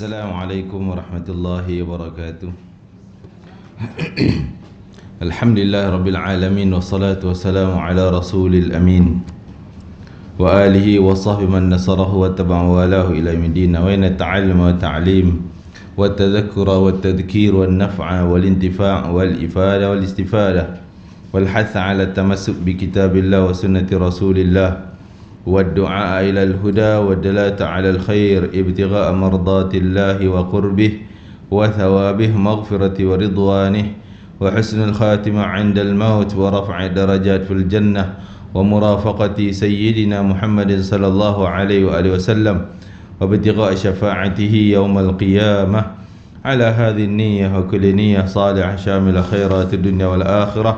Assalamualaikum warahmatullahi wabarakatuh. Alhamdulillah rabbil alamin, wassalatu wassalamu ala rasulil amin wa alihi wa sahbihi man nasarahu wa tabi'a walahu ila yaumid wa inna ta'alluma wa ta'lim wa tadhakkura wa tadhkir wa naf'a wal intifa' wal ifada wal istifada wal hatha ala tamassuk bi kitabillah wa sunnati rasulillah والدعاء إلى الهدى والدلالة على الخير ابتغاء مرضات الله وقربه وثوابه مغفرة ورضوانه وحسن الخاتمة عند الموت ورفع درجات في الجنة ومرافقة سيدنا محمد صلى الله عليه وآله وسلم وابتغاء شفاعته يوم القيامة على هذه النية وكل نية صالحة شامل خيرات الدنيا والآخرة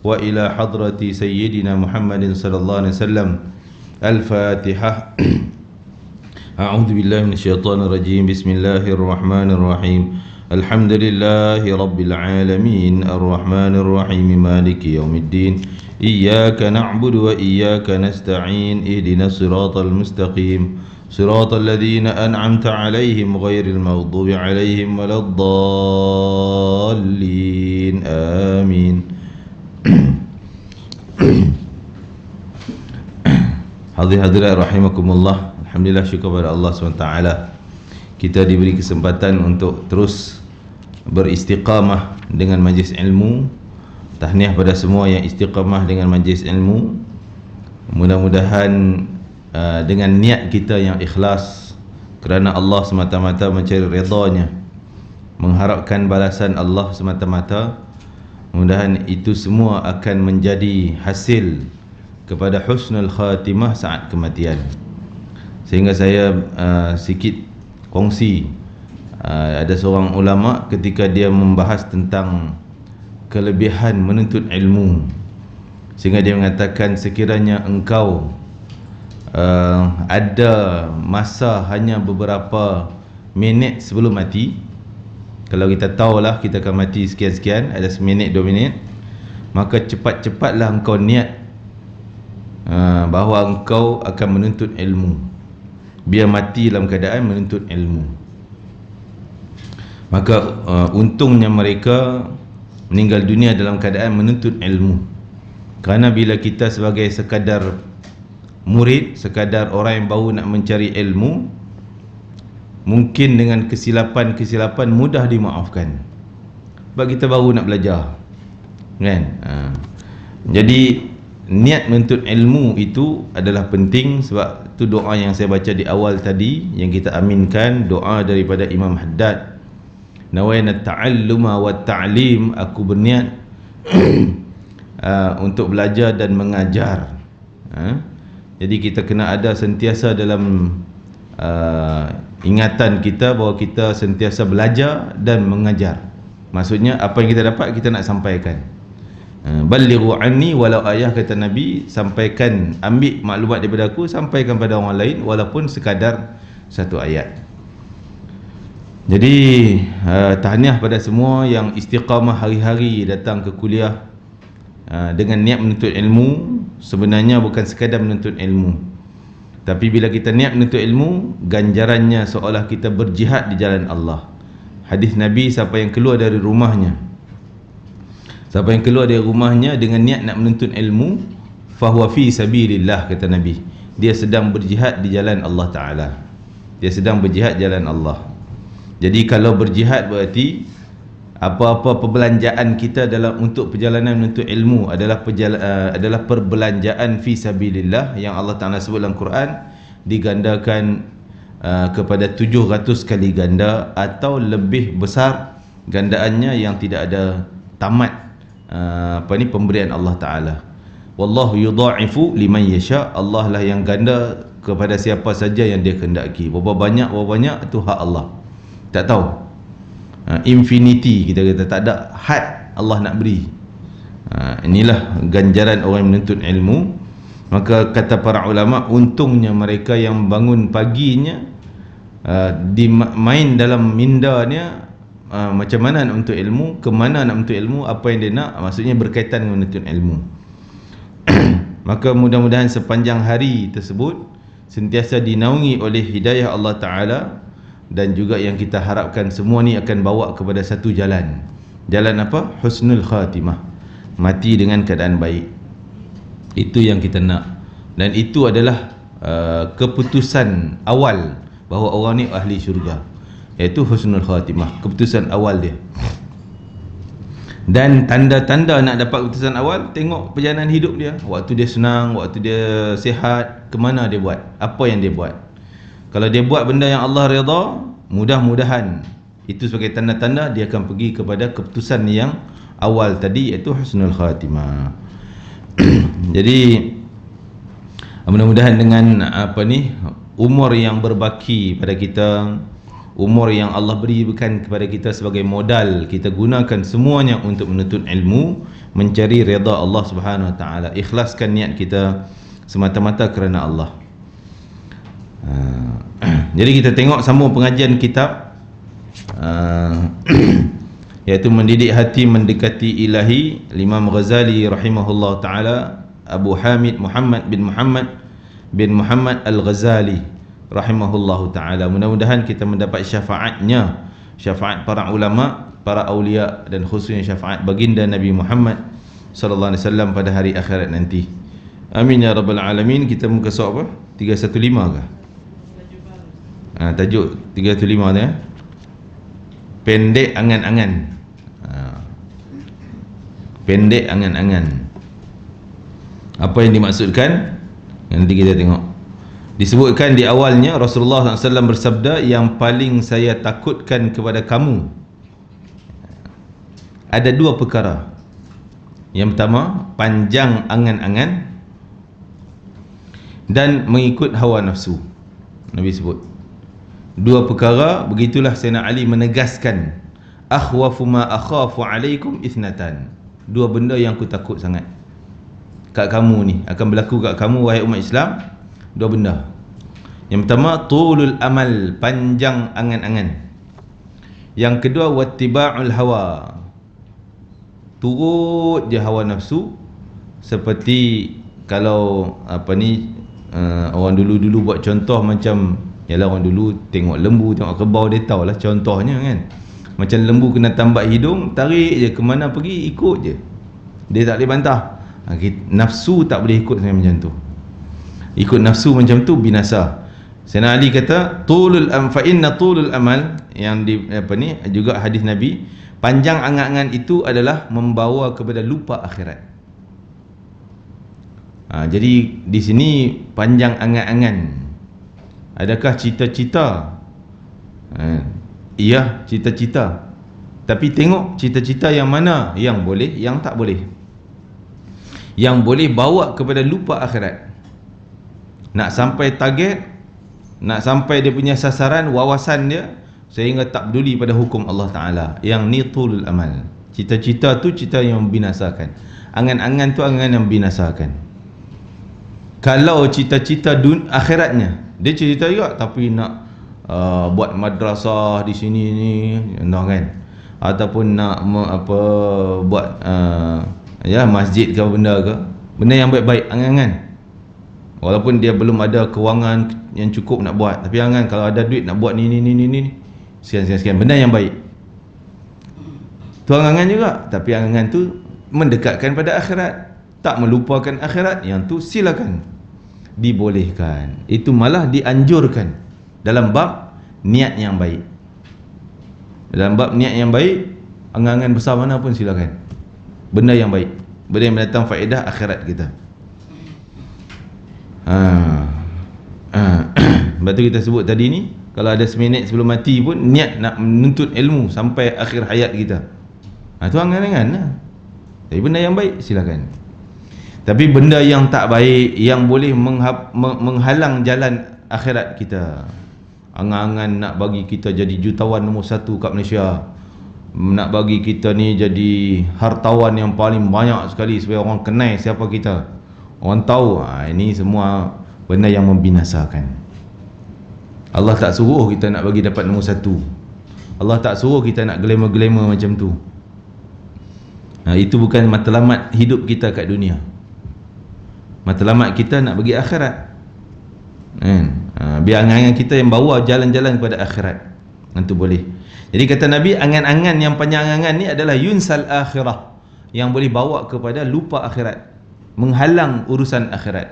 وإلى حضرة سيدنا محمد صلى الله عليه وسلم. الفاتحة. أعوذ بالله من الشيطان الرجيم. بسم الله الرحمن الرحيم. الحمد لله رب العالمين الرحمن الرحيم مالك يوم الدين إياك نعبد وإياك نستعين اهدنا الصراط المستقيم صراط الذين أنعمت عليهم غير المغضوب عليهم ولا الضالين آمين. Hadirat rahimakumullah. Alhamdulillah, syukur kepada Allah SWT, kita diberi kesempatan untuk terus beristiqamah dengan majlis ilmu. Tahniah pada semua yang istiqamah dengan majlis ilmu. Mudah-mudahan dengan niat kita yang ikhlas kerana Allah semata-mata, mencari redha-Nya, mengharapkan balasan Allah semata-mata, mudah-mudahan itu semua akan menjadi hasil kepada husnul khatimah saat kematian. Sehingga saya sikit kongsi, ada seorang ulama ketika dia membahas tentang kelebihan menuntut ilmu, sehingga dia mengatakan sekiranya engkau ada masa hanya beberapa minit sebelum mati, kalau kita tahulah kita akan mati sekian-sekian, ada seminit 2 minit, maka cepat-cepatlah engkau niat bahawa engkau akan menuntut ilmu, biar mati dalam keadaan menuntut ilmu. Maka untungnya mereka meninggal dunia dalam keadaan menuntut ilmu. Kerana bila kita sebagai sekadar murid, sekadar orang yang baru nak mencari ilmu, mungkin dengan kesilapan-kesilapan mudah dimaafkan, sebab kita baru nak belajar, kan? Jadi niat menuntut ilmu itu adalah penting. Sebab itu doa yang saya baca di awal tadi, yang kita aminkan, doa daripada Imam Haddad, nawaitu ta'alluma wa ta'lim, aku berniat untuk belajar dan mengajar. Jadi kita kena ada sentiasa dalam ingatan kita bahawa kita sentiasa belajar dan mengajar. Maksudnya apa yang kita dapat kita nak sampaikan. Balighu anni walau ayah, kata Nabi, sampaikan, ambil maklumat daripada aku, sampaikan pada orang lain walaupun sekadar satu ayat. Jadi tahniah pada semua yang istiqamah hari-hari datang ke kuliah dengan niat menuntut ilmu. Sebenarnya bukan sekadar menuntut ilmu, tapi bila kita niat menuntut ilmu, ganjarannya seolah kita berjihad di jalan Allah. Hadis Nabi, siapa yang keluar dari rumahnya dengan niat nak menuntut ilmu, fahuwa fi sabilillah, kata Nabi, dia sedang berjihad di jalan Allah Ta'ala. Dia sedang berjihad jalan Allah. Jadi kalau berjihad berarti apa-apa perbelanjaan kita dalam untuk perjalanan menuntut ilmu adalah perbelanjaan fi sabilillah, yang Allah Ta'ala sebut dalam Quran digandakan kepada 700 kali ganda atau lebih besar gandaannya, yang tidak ada tamat pemberian Allah Ta'ala. Wallahu yudha'ifu liman yasha, Allah lah yang ganda kepada siapa saja yang dia kehendaki. Berapa banyak itu hak Allah, tak tahu. Infinity, kita kata, tak ada had Allah nak beri. Inilah ganjaran orang yang menuntut ilmu. Maka kata para ulama, untungnya mereka yang bangun paginya main dalam mindanya, macam mana nak menuntut ilmu, ke mana nak menuntut ilmu, apa yang dia nak, maksudnya berkaitan dengan menuntut ilmu. Maka mudah-mudahan sepanjang hari tersebut sentiasa dinaungi oleh hidayah Allah Ta'ala, dan juga yang kita harapkan semua ni akan bawa kepada satu jalan. Jalan apa? Husnul khatimah, mati dengan keadaan baik. Itu yang kita nak, dan itu adalah keputusan awal bahawa orang ni ahli syurga, iaitu husnul khatimah, keputusan awal dia. Dan tanda-tanda nak dapat keputusan awal, tengok perjalanan hidup dia. Waktu dia senang, waktu dia sihat, ke mana dia buat, apa yang dia buat. Kalau dia buat benda yang Allah redha, mudah-mudahan itu sebagai tanda-tanda dia akan pergi kepada keputusan yang awal tadi, iaitu husnul khatimah. Jadi mudah-mudahan dengan umur yang berbaki pada kita, umur yang Allah berikan kepada kita sebagai modal, kita gunakan semuanya untuk menuntut ilmu, mencari redha Allah Subhanahu Wa Taala. Ikhlaskan niat kita semata-mata kerana Allah. Jadi kita tengok sambung pengajian kitab iaitu Mendidik Hati Mendekati Ilahi, Imam Ghazali rahimahullah taala, Abu Hamid Muhammad bin Muhammad Al-Ghazali rahimahullahu taala. Mudah-mudahan kita mendapat syafaatnya, syafaat para ulama, para aulia, dan khususnya syafaat baginda Nabi Muhammad sallallahu alaihi wasallam pada hari akhirat nanti. Amin ya rabbal alamin. Kita muka surat apa? 315 ke? Tajuk 315 tu ya. Pendek angan-angan. Pendek angan-angan. Apa yang dimaksudkan? Nanti kita tengok. Disebutkan di awalnya Rasulullah SAW bersabda, yang paling saya takutkan kepada kamu ada dua perkara. Yang pertama, panjang angan-angan dan mengikut hawa nafsu. Nabi sebut dua perkara. Begitulah Sayyidina Ali menegaskan, akhwafu ma akhafu alaikum ithnatan. Dua benda yang aku takut sangat kat kamu ni, akan berlaku kat kamu wahai umat Islam. Dua benda. Yang pertama, tulul amal, panjang angan-angan. Yang kedua, wattiba'ul hawa, turut je hawa nafsu. Seperti kalau orang dulu-dulu buat contoh macam, yalah, orang dulu tengok lembu, tengok kerbau, dia tahulah contohnya kan. Macam lembu kena tambat hidung, tarik je, ke mana pergi ikut je, dia tak boleh bantah. Nafsu tak boleh ikut macam tu. Ikut nafsu macam tu binasa. Sayyidina Ali kata fa inna tulul amal, yang juga hadis Nabi, panjang angan-angan itu adalah membawa kepada lupa akhirat. Jadi di sini panjang angan-angan, adakah cita-cita? Iya, cita-cita. Tapi tengok cita-cita yang mana yang boleh, yang tak boleh. Yang boleh bawa kepada lupa akhirat, nak sampai target, nak sampai dia punya sasaran, wawasan dia, sehingga tak peduli pada hukum Allah Ta'ala. Yang ni tulul amal. Cita-cita tu cita yang membinasakan. Angan-angan tu angan yang membinasakan. Kalau cita-cita akhiratnya, dia cerita juga tapi nak buat madrasah di sini ni, kan, ataupun nak buat masjid ke benda yang baik-baik, angan-angan. Walaupun dia belum ada kewangan yang cukup nak buat, tapi angan kalau ada duit nak buat ni sekian benda yang baik. Tu angan juga, tapi angan tu mendekatkan pada akhirat, tak melupakan akhirat. Yang tu silakan, dibolehkan. Itu malah dianjurkan dalam bab niat yang baik. Dalam bab niat yang baik, angan-angan besar mana pun silakan. Benda yang baik, benda yang mendatang faedah akhirat kita. Lepas tu kita sebut tadi ni, kalau ada seminit sebelum mati pun niat nak menuntut ilmu sampai akhir hayat kita. Tu angan-angan lah. Tapi benda yang baik silakan. Tapi benda yang tak baik, yang boleh menghalang jalan akhirat kita, angan-angan nak bagi kita jadi jutawan nombor 1 kat Malaysia, nak bagi kita ni jadi hartawan yang paling banyak sekali supaya orang kenal siapa kita, orang tahu. Ini semua benda yang membinasakan. Allah tak suruh kita nak bagi dapat nombor 1. Allah tak suruh kita nak glamour-glamour macam tu. Itu bukan matlamat hidup kita kat dunia. Matlamat kita nak bagi akhirat. Biar angan-angan kita yang bawa jalan-jalan kepada akhirat. Itu boleh. Jadi kata Nabi, angan-angan yang panjang angan ni adalah yunsal akhirah, yang boleh bawa kepada lupa akhirat, menghalang urusan akhirat,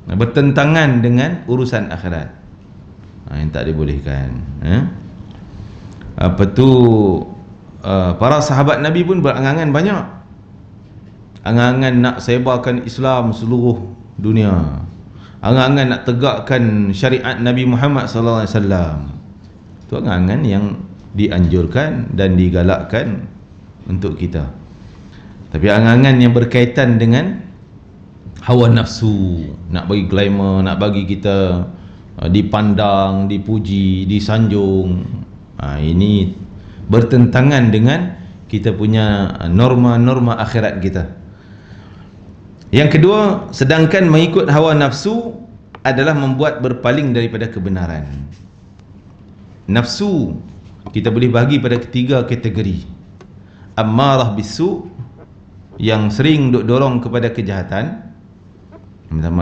bertentangan dengan urusan akhirat. Yang tak dibolehkan. Apa tu, para sahabat Nabi pun berangan-angan banyak. Angan-angan nak sebarkan Islam seluruh dunia, angan-angan nak tegakkan syariat Nabi Muhammad sallallahu alaihi wasallam. Itu angan-angan yang dianjurkan dan digalakkan untuk kita. Tapi angan-angan yang berkaitan dengan hawa nafsu, nak bagi glamour, nak bagi kita dipandang, dipuji, disanjung, ini bertentangan dengan kita punya norma-norma akhirat kita. Yang kedua, sedangkan mengikut hawa nafsu adalah membuat berpaling daripada kebenaran. Nafsu kita boleh bagi pada ketiga kategori. Ammarah bisu, yang sering duk dorong kepada kejahatan.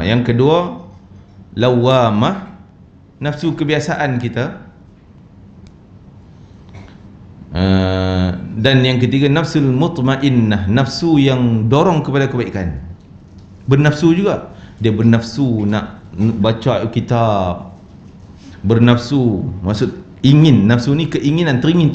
Yang kedua, lawamah, nafsu kebiasaan kita. Dan yang ketiga, nafsul mutmainnah, nafsu yang dorong kepada kebaikan. Bernafsu juga, dia bernafsu nak baca kitab, bernafsu, maksud ingin, nafsu ni keinginan, teringin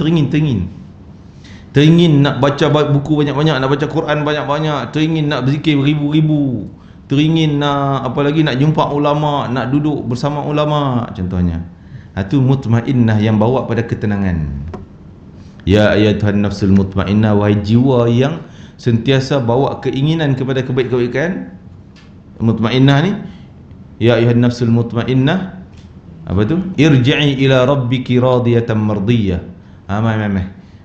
nak baca buku banyak-banyak, nak baca Quran banyak-banyak, teringin nak berzikir ribu-ribu, teringin nak apa lagi, nak jumpa ulama, nak duduk bersama ulama contohnya. Itu mutmainnah, yang bawa pada ketenangan. Ya ayyatuhan nafsul mutmainnah, wahai jiwa yang sentiasa bawa keinginan kepada kebaikan. Mutmainnah ni, ya ayyuhan nafsul mutmainnah, apa tu, irji'i ila rabbiki radiyatan mardiyah.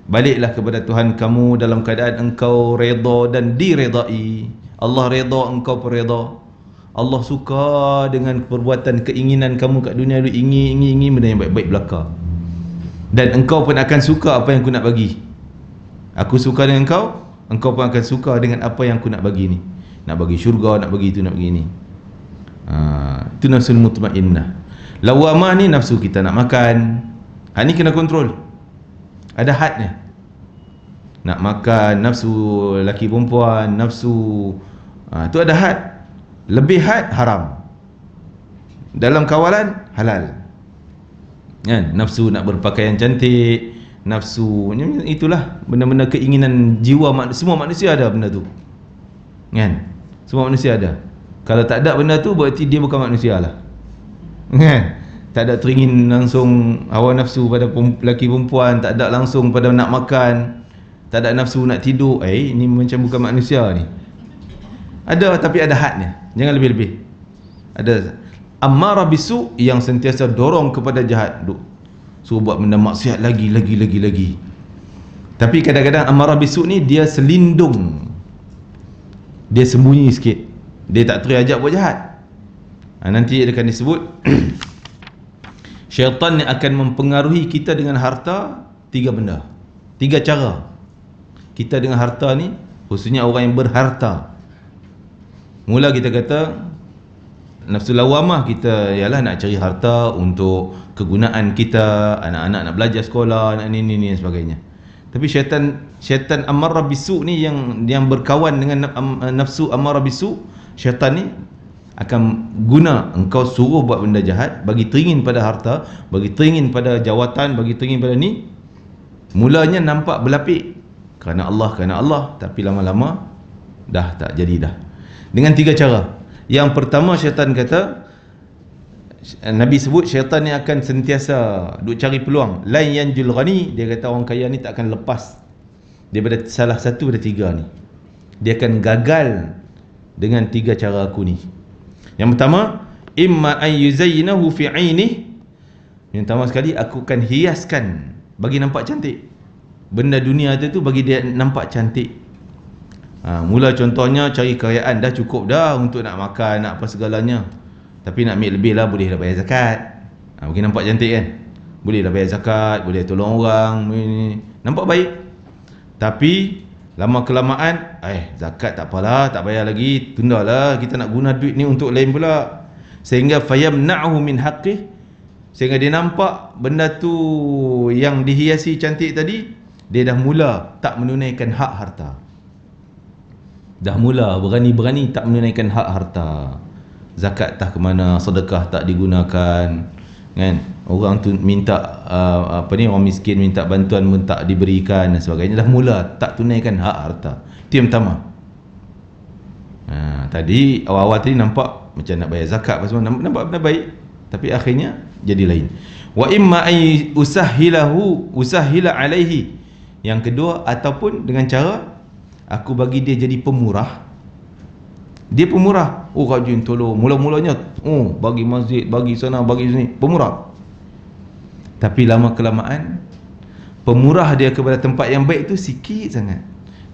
Baliklah kepada Tuhan kamu dalam keadaan engkau redha dan diredai. Allah redha, engkau pun redha. Allah suka dengan perbuatan keinginan kamu kat dunia tu, ingin benda yang baik-baik belaka. Dan engkau pun akan suka apa yang aku nak bagi. Aku suka dengan engkau, engkau pun akan suka dengan apa yang aku nak bagi ni. Nak bagi syurga, nak bagi itu, nak bagi ini. Itu nafsul mutmainnah. Lawamah ni nafsu kita nak makan. Ini kena kontrol, ada hadnya. Nak makan, nafsu laki perempuan, nafsu itu ada had. Lebih had haram, dalam kawalan halal. Nafsu nak berpakaian cantik, nafsu, itulah benda-benda keinginan jiwa. Semua manusia ada benda tu, semua manusia ada. Kalau tak ada benda tu, berarti dia bukan manusia lah. Tak ada teringin langsung hawa nafsu pada lelaki perempuan, tak ada langsung pada nak makan, tak ada nafsu nak tidur. Ini macam bukan manusia ni. Ada, tapi ada hadnya, jangan lebih-lebih. Ada ammarah bisu, yang sentiasa dorong kepada jahat, suruh buat benda maksiat lagi. Tapi kadang-kadang ammarah bisu ni dia selindung, dia sembunyi sikit, dia tak terajak buat jahat. Nanti akan disebut syaitan ni akan mempengaruhi kita dengan harta. 3 benda, 3 cara kita dengan harta ni, khususnya orang yang berharta. Mula kita kata nafsu lawamah kita ialah nak cari harta untuk kegunaan kita, anak-anak nak belajar sekolah, nak ni dan sebagainya. Tapi syaitan ammarah bisu ni, yang berkawan dengan nafsu ammarah bisu, syaitan ni akan guna engkau, suruh buat benda jahat, bagi teringin pada harta, bagi teringin pada jawatan, bagi teringin pada ni. Mulanya nampak berlapik kerana Allah, tapi lama-lama dah tak jadi dah. Dengan 3 cara. Yang pertama, syaitan kata, Nabi sebut syaitan ni akan sentiasa duk cari peluang. Lain yanjul ghani, dia kata orang kaya ni tak akan lepas daripada salah satu daripada 3 ni. Dia akan gagal dengan 3 cara aku ni. Yang pertama, imma an yuzayyinahu fi 'ainih. Yang pertama sekali, aku akan hiaskan bagi nampak cantik. Benda dunia tu bagi dia nampak cantik. Mula contohnya cari kekayaan, dah cukup dah untuk nak makan, nak apa segalanya. Tapi nak ambil lebih lah, boleh lah bayar zakat. Bagi nampak cantik kan, boleh lah bayar zakat, boleh tolong orang, nampak baik. Tapi lama kelamaan, zakat tak apalah, tak bayar lagi, tundalah, kita nak guna duit ni untuk lain pula. Sehingga fayamna'hu min haqqih, sehingga dia nampak benda tu yang dihiasi cantik tadi, dia dah mula tak menunaikan hak harta. Dah mula berani-berani tak menunaikan hak harta. Zakat tak ke mana, sedekah tak digunakan, kan? Orang tu minta orang miskin minta bantuan pun tak diberikan dan sebagainya. Dah mula tak tunaikan hak harta. Itu yang pertama. Tadi awal-awal tadi nampak macam nak bayar zakat apa semua, nampak benda baik, tapi akhirnya jadi lain. Wa imma ay usahhila alaihi. Yang kedua, ataupun dengan cara aku bagi dia jadi pemurah. Dia pemurah. Oh, rajin tolong. Mula-mulanya bagi masjid, bagi sana, bagi sini, pemurah. Tapi lama kelamaan pemurah dia kepada tempat yang baik itu sikit sangat.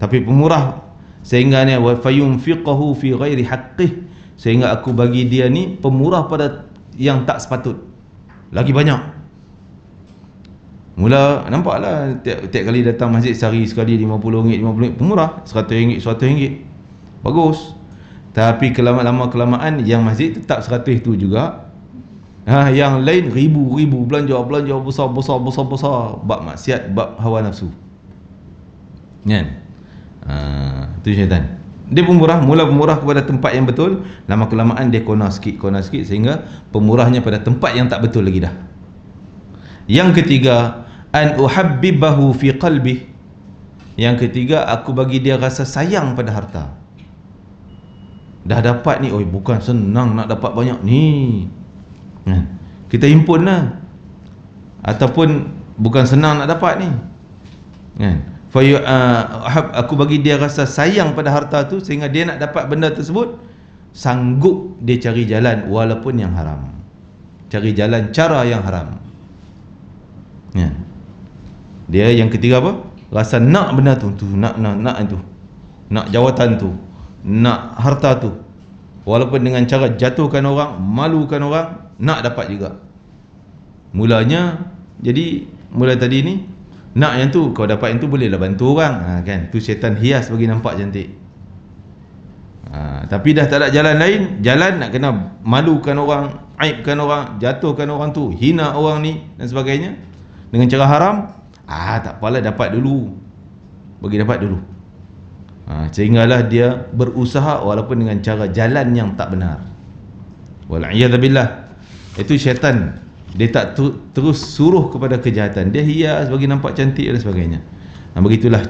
Tapi pemurah sehingga ni wa fayunfiqahu fi ghairi haqqih, sehingga aku bagi dia ni pemurah pada yang tak sepatut. Lagi banyak. Mula nampaklah tiap kali datang masjid sehari sekali RM50, pemurah, RM100, RM100. Bagus. Tapi lama kelamaan yang masjid tetap 100 tu juga. Yang lain ribu belanja besar, bab maksiat, bab hawa nafsu. Kan? Itu syaitan. Dia pemurah, mula pemurah kepada tempat yang betul, lama kelamaan dia kona sikit sehingga pemurahnya pada tempat yang tak betul lagi dah. Yang ketiga, an uhabbibahu fi qalbi. Yang ketiga, aku bagi dia rasa sayang pada harta. Dah dapat ni, bukan senang nak dapat banyak ni. Kita himpun lah. Ataupun bukan senang nak dapat ni. Aku bagi dia rasa sayang pada harta tu, sehingga dia nak dapat benda tersebut, sanggup dia cari jalan walaupun yang haram. Cari jalan cara yang haram. Dia yang ketiga apa? Rasa nak benda tu, nak itu. Nak jawatan tu, nak harta tu, walaupun dengan cara jatuhkan orang, malukan orang, nak dapat juga. Mulanya, jadi mula tadi ni nak yang tu, kau dapat yang tu bolehlah bantu orang, kan? Tu syaitan hias bagi nampak cantik. Tapi dah tak ada jalan lain, jalan nak kena malukan orang, aibkan orang, jatuhkan orang tu, hina orang ni dan sebagainya dengan cara haram. Tak apalah, dapat dulu, bagi dapat dulu. Sehinggalah dia berusaha walaupun dengan cara jalan yang tak benar. Wal'iyadzubillah. Itu syaitan. Dia tak terus suruh kepada kejahatan, dia hias bagi nampak cantik dan sebagainya. Begitulah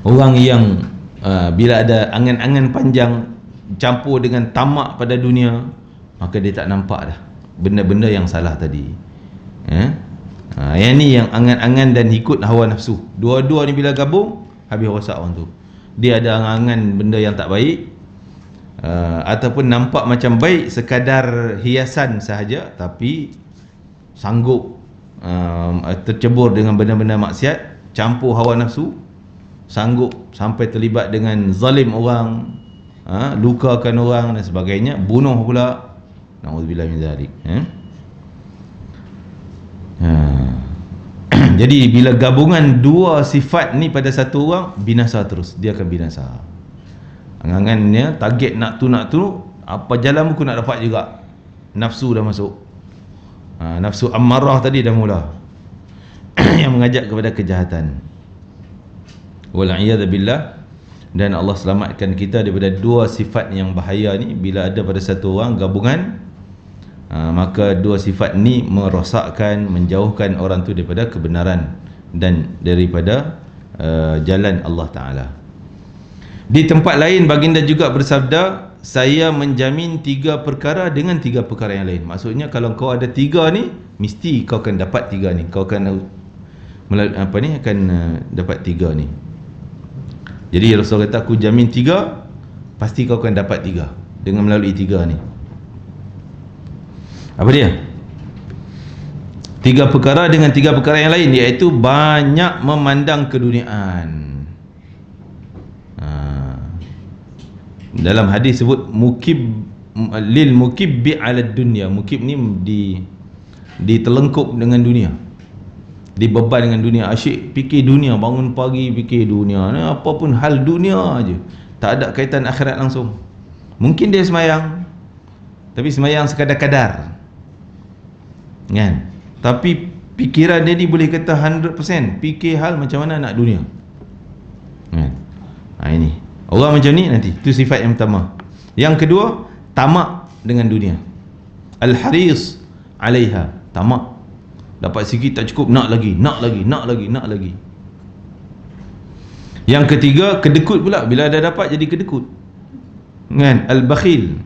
orang yang bila ada angan-angan panjang campur dengan tamak pada dunia, maka dia tak nampak dah benda-benda yang salah tadi. Yang ni yang angan-angan dan ikut hawa nafsu. Dua-dua ni bila gabung, habis rosak orang tu. Dia ada angan benda yang tak baik, ataupun nampak macam baik sekadar hiasan sahaja, tapi sanggup tercebur dengan benda-benda maksiat, campur hawa nafsu, sanggup sampai terlibat dengan zalim orang, lukakan orang dan sebagainya, bunuh pula. Na'udzubillah min zalik. Jadi bila gabungan dua sifat ni pada satu orang, binasa terus, dia akan binasa. Angangannya target nak tu, apa jalan pun nak dapat juga. Nafsu dah masuk. Nafsu ammarah tadi dah mula yang mengajak kepada kejahatan. Wal'iyadzubillah. Dan Allah selamatkan kita daripada dua sifat yang bahaya ni. Bila ada pada satu orang gabungan, maka dua sifat ni merosakkan, menjauhkan orang tu daripada kebenaran dan daripada jalan Allah Ta'ala. Di tempat lain baginda juga bersabda, saya menjamin 3 perkara dengan 3 perkara yang lain. Maksudnya kalau kau ada 3 ni, mesti kau akan dapat 3 ni. Kau akan akan dapat 3 ni. Jadi Rasul kata, aku jamin 3, pasti kau akan dapat 3 dengan melalui 3 ni. Apa dia? 3 perkara dengan 3 perkara yang lain, iaitu banyak memandang keduniaan. Dalam hadis sebut lil mukibbi ala dunya. Mukib ni ditelengkup dengan dunia, dibeban dengan dunia. Asyik fikir dunia, bangun pagi fikir dunia, apapun hal dunia aja, tak ada kaitan akhirat langsung. Mungkin dia semayang, tapi semayang sekadar-kadar. kan? Tapi fikiran dia ni boleh kata 100% fikir hal macam mana nak dunia, kan? Ini orang macam ni nanti, itu sifat yang pertama. Yang kedua, tamak dengan dunia, al-haris alaiha, tamak. Dapat sikit tak cukup, nak lagi, nak lagi, nak lagi, nak lagi. Yang ketiga, kedekut pula. Bila dah dapat jadi kedekut, kan? Al-bakhil.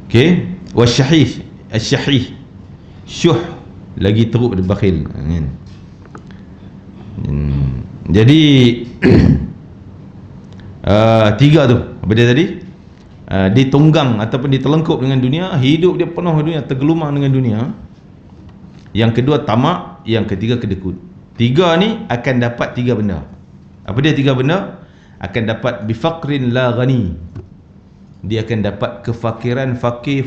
Okey, wasyahih, asyahih, syuh, lagi teruk dia bakhil, kan? Jadi tiga tu, apa dia tadi? Ditunggang ataupun ditelengkup dengan dunia, hidup dia penuh dunia, tergelumang dengan dunia. Yang kedua tamak, yang ketiga kedekut. Tiga ni akan dapat tiga benda. Apa dia tiga benda? Akan dapat bifaqrin la ghani. Dia akan dapat kefakiran, fakir,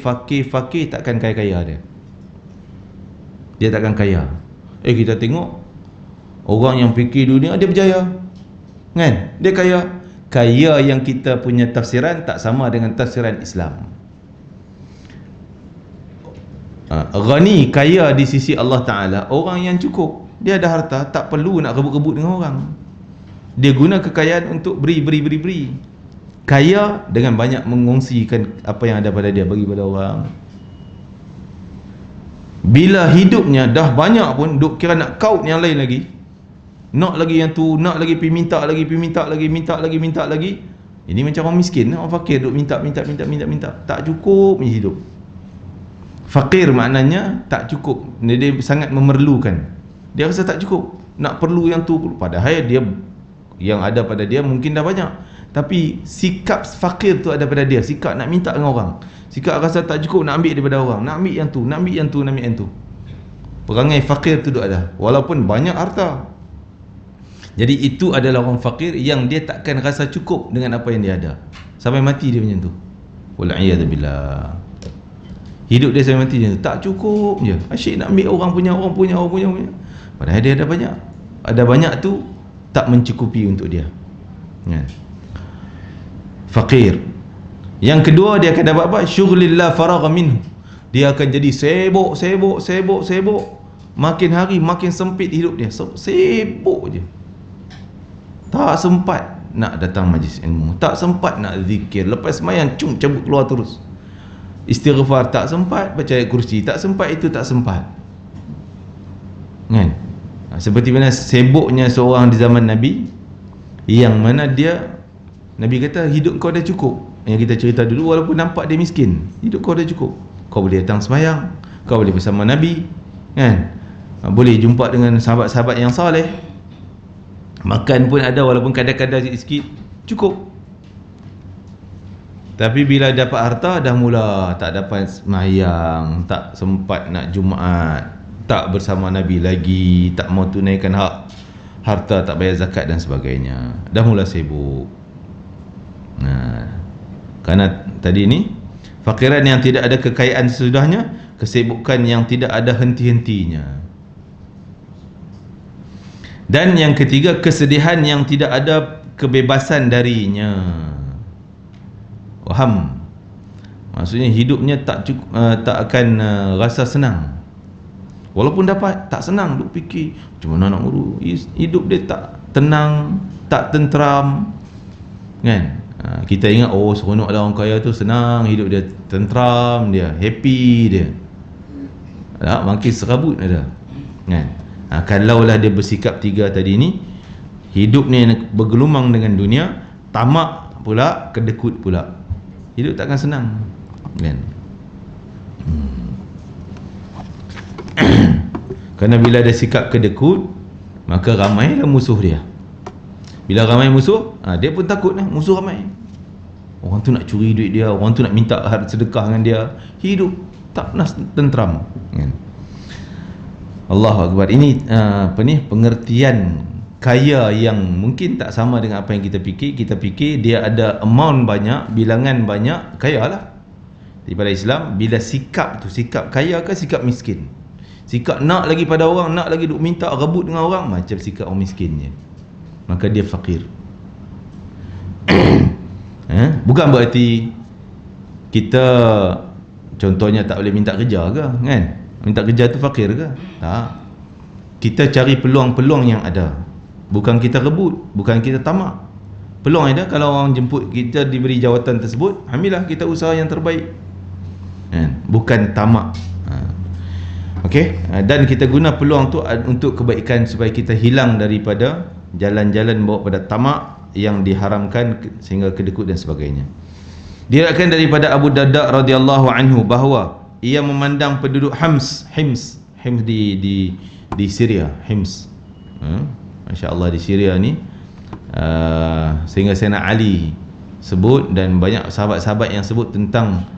takkan kaya-kaya dia. Dia takkan kaya. Kita tengok orang yang fikir dunia dia berjaya, kan? Dia kaya. Kaya yang kita punya tafsiran tak sama dengan tafsiran Islam. Ghani, kaya di sisi Allah Ta'ala, orang yang cukup, dia ada harta, tak perlu nak rebut-rebut dengan orang. Dia guna kekayaan untuk beri. Kaya dengan banyak mengongsikan apa yang ada pada dia, bagi pada orang. Bila hidupnya dah banyak pun duk kira nak kaut yang lain lagi, nak lagi yang tu, nak lagi pergi minta lagi, minta lagi. Ini macam orang miskin, orang fakir duk minta. Tak cukup punya hidup. Fakir maknanya tak cukup. Dia sangat memerlukan. Dia rasa tak cukup, nak perlu yang tu. Padahal dia yang ada pada dia mungkin dah banyak, tapi sikap fakir tu ada pada dia, sikap nak minta dengan orang, sikap rasa tak cukup, nak ambil daripada orang, nak ambil yang tu. Perangai fakir tu ada walaupun banyak harta. Jadi itu adalah orang fakir yang dia takkan rasa cukup dengan apa yang dia ada sampai mati. Dia macam tu, wal'iyadzubillah. Hidup dia sampai mati macam tu, tak cukup je, asyik nak ambil orang punya. Padahal dia ada banyak. Ada banyak tu tak mencukupi untuk dia, kan? Fakir. Yang kedua, dia akan dapat apa? Syughlillah faragha minhu. Dia akan jadi sibuk. Makin hari makin sempit hidup dia, sibuk je. Tak sempat nak datang majlis ilmu, tak sempat nak zikir. Lepas sembahyang cabut keluar terus. Istighfar tak sempat, baca ayat kursi tak sempat, itu tak sempat, kan? Seperti mana sibuknya seorang di zaman Nabi, yang mana dia, Nabi kata hidup kau dah cukup. Yang kita cerita dulu, walaupun nampak dia miskin, hidup kau dah cukup. Kau boleh datang sembahyang, kau boleh bersama Nabi, kan? Boleh jumpa dengan sahabat-sahabat yang soleh, makan pun ada walaupun kadang-kadang sikit, cukup. Tapi bila dapat harta, dah mula tak dapat sembahyang, tak sempat nak Jumaat, tak bersama Nabi lagi, tak mau tunaikan hak harta, tak bayar zakat dan sebagainya. Dah mula sibuk. Kerana tadi ni fakiran yang tidak ada kekayaan sesudahnya, kesibukan yang tidak ada henti-hentinya. Dan yang ketiga, kesedihan yang tidak ada kebebasan darinya. Faham? Maksudnya hidupnya tak akan rasa senang. Walaupun dapat, tak senang. Duk fikir macam mana nak urus. Hidup dia tak tenang, tak tenteram, kan? Kita ingat, seronok ada orang kaya tu, senang hidup dia, tenteram dia, happy dia. Makin serabut ada, kan? Kalaulah dia bersikap tiga tadi ni, hidup ni bergelumang dengan dunia, tamak pula, kedekut pula, hidup takkan senang, kan? Kerana bila ada sikap kedekut, maka ramailah musuh dia. Bila ramai musuh, dia pun takut lah, musuh ramai. Orang tu nak curi duit dia, orang tu nak minta sedekah dengan dia, hidup tak pernah tenteram, kan? Allahu Akbar. Ini pengertian kaya yang mungkin tak sama dengan apa yang kita fikir. Kita fikir dia ada amount banyak, bilangan banyak, kaya lah. Daripada Islam, bila sikap tu, sikap kaya ke sikap miskin? Sikap nak lagi pada orang, nak lagi duk minta, rebut dengan orang, macam sikap orang miskin je, maka dia fakir. Bukan berarti kita Contohnya tak boleh minta kerja ke, kan? Minta kerja tu fakir ke? Tak. Kita cari peluang-peluang yang ada. Bukan kita rebut, bukan kita tamak. Peluang ada, kalau orang jemput kita diberi jawatan tersebut, alhamdulillah, kita usaha yang terbaik. Kan? Bukan tamak. Okey, dan kita guna peluang tu untuk kebaikan supaya kita hilang daripada jalan-jalan bawa pada tamak yang diharamkan sehingga kedekut dan sebagainya. Diriwayatkan daripada Abu Darda radhiyallahu anhu bahawa ia memandang penduduk Hims di Syria, Hims. Masya-Allah, di Syria ni sehingga Sayyidina Ali sebut dan banyak sahabat-sahabat yang sebut tentang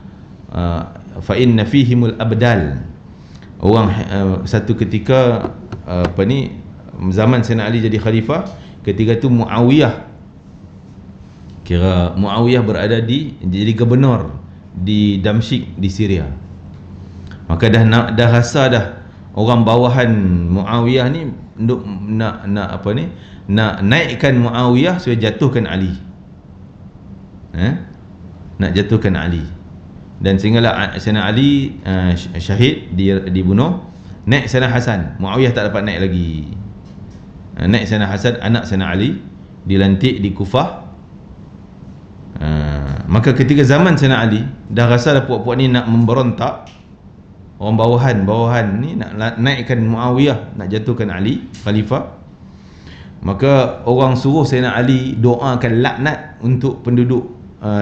fa inna fihimul abdal. Orang satu ketika zaman Sayyidina Ali jadi khalifah, ketika itu Muawiyah, kira Muawiyah berada jadi gubernur di Damsyik di Syria. Maka dah rasa dah orang bawahan Muawiyah ni nak naikkan Muawiyah supaya jatuhkan Ali. Nak jatuhkan Ali. Dan sehinggalah Sayyidina Ali syahid, dibunuh. Naik Sayyidina Hasan, Muawiyah tak dapat naik lagi. Naik Sayyidina Hasan, anak Sayyidina Ali, dilantik di Kufah. Maka ketika zaman Sayyidina Ali dah rasa dah puak-puak ni nak memberontak, orang bawahan ni nak naikkan Muawiyah, nak jatuhkan Ali khalifah, maka orang suruh Sayyidina Ali doakan laknat untuk penduduk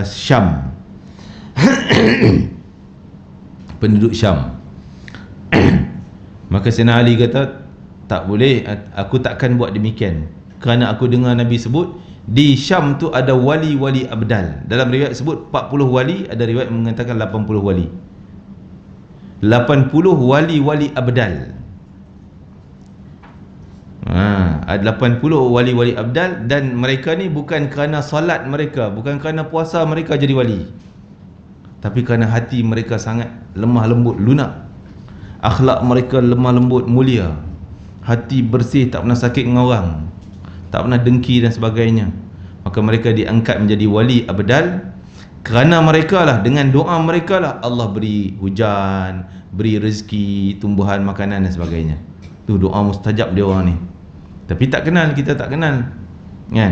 Syam. Penduduk Syam. Maka Sayyidina Ali kata, tak boleh, aku takkan buat demikian, kerana aku dengar Nabi sebut di Syam tu ada wali-wali abdal. Dalam riwayat sebut 40 wali, ada riwayat mengatakan 80 wali. 80 wali-wali abdal. Ada 80 wali-wali abdal, dan mereka ni bukan kerana salat mereka, bukan kerana puasa mereka jadi wali, tapi kerana hati mereka sangat lemah lembut, lunak. Akhlak mereka lemah lembut, mulia. Hati bersih, tak pernah sakit dengan orang, tak pernah dengki dan sebagainya. Maka mereka diangkat menjadi wali abdal. Kerana mereka lah, dengan doa mereka lah Allah beri hujan, beri rezeki, tumbuhan, makanan dan sebagainya. Tu doa mustajab dia orang ni. Tapi tak kenal, kita tak kenal, kan?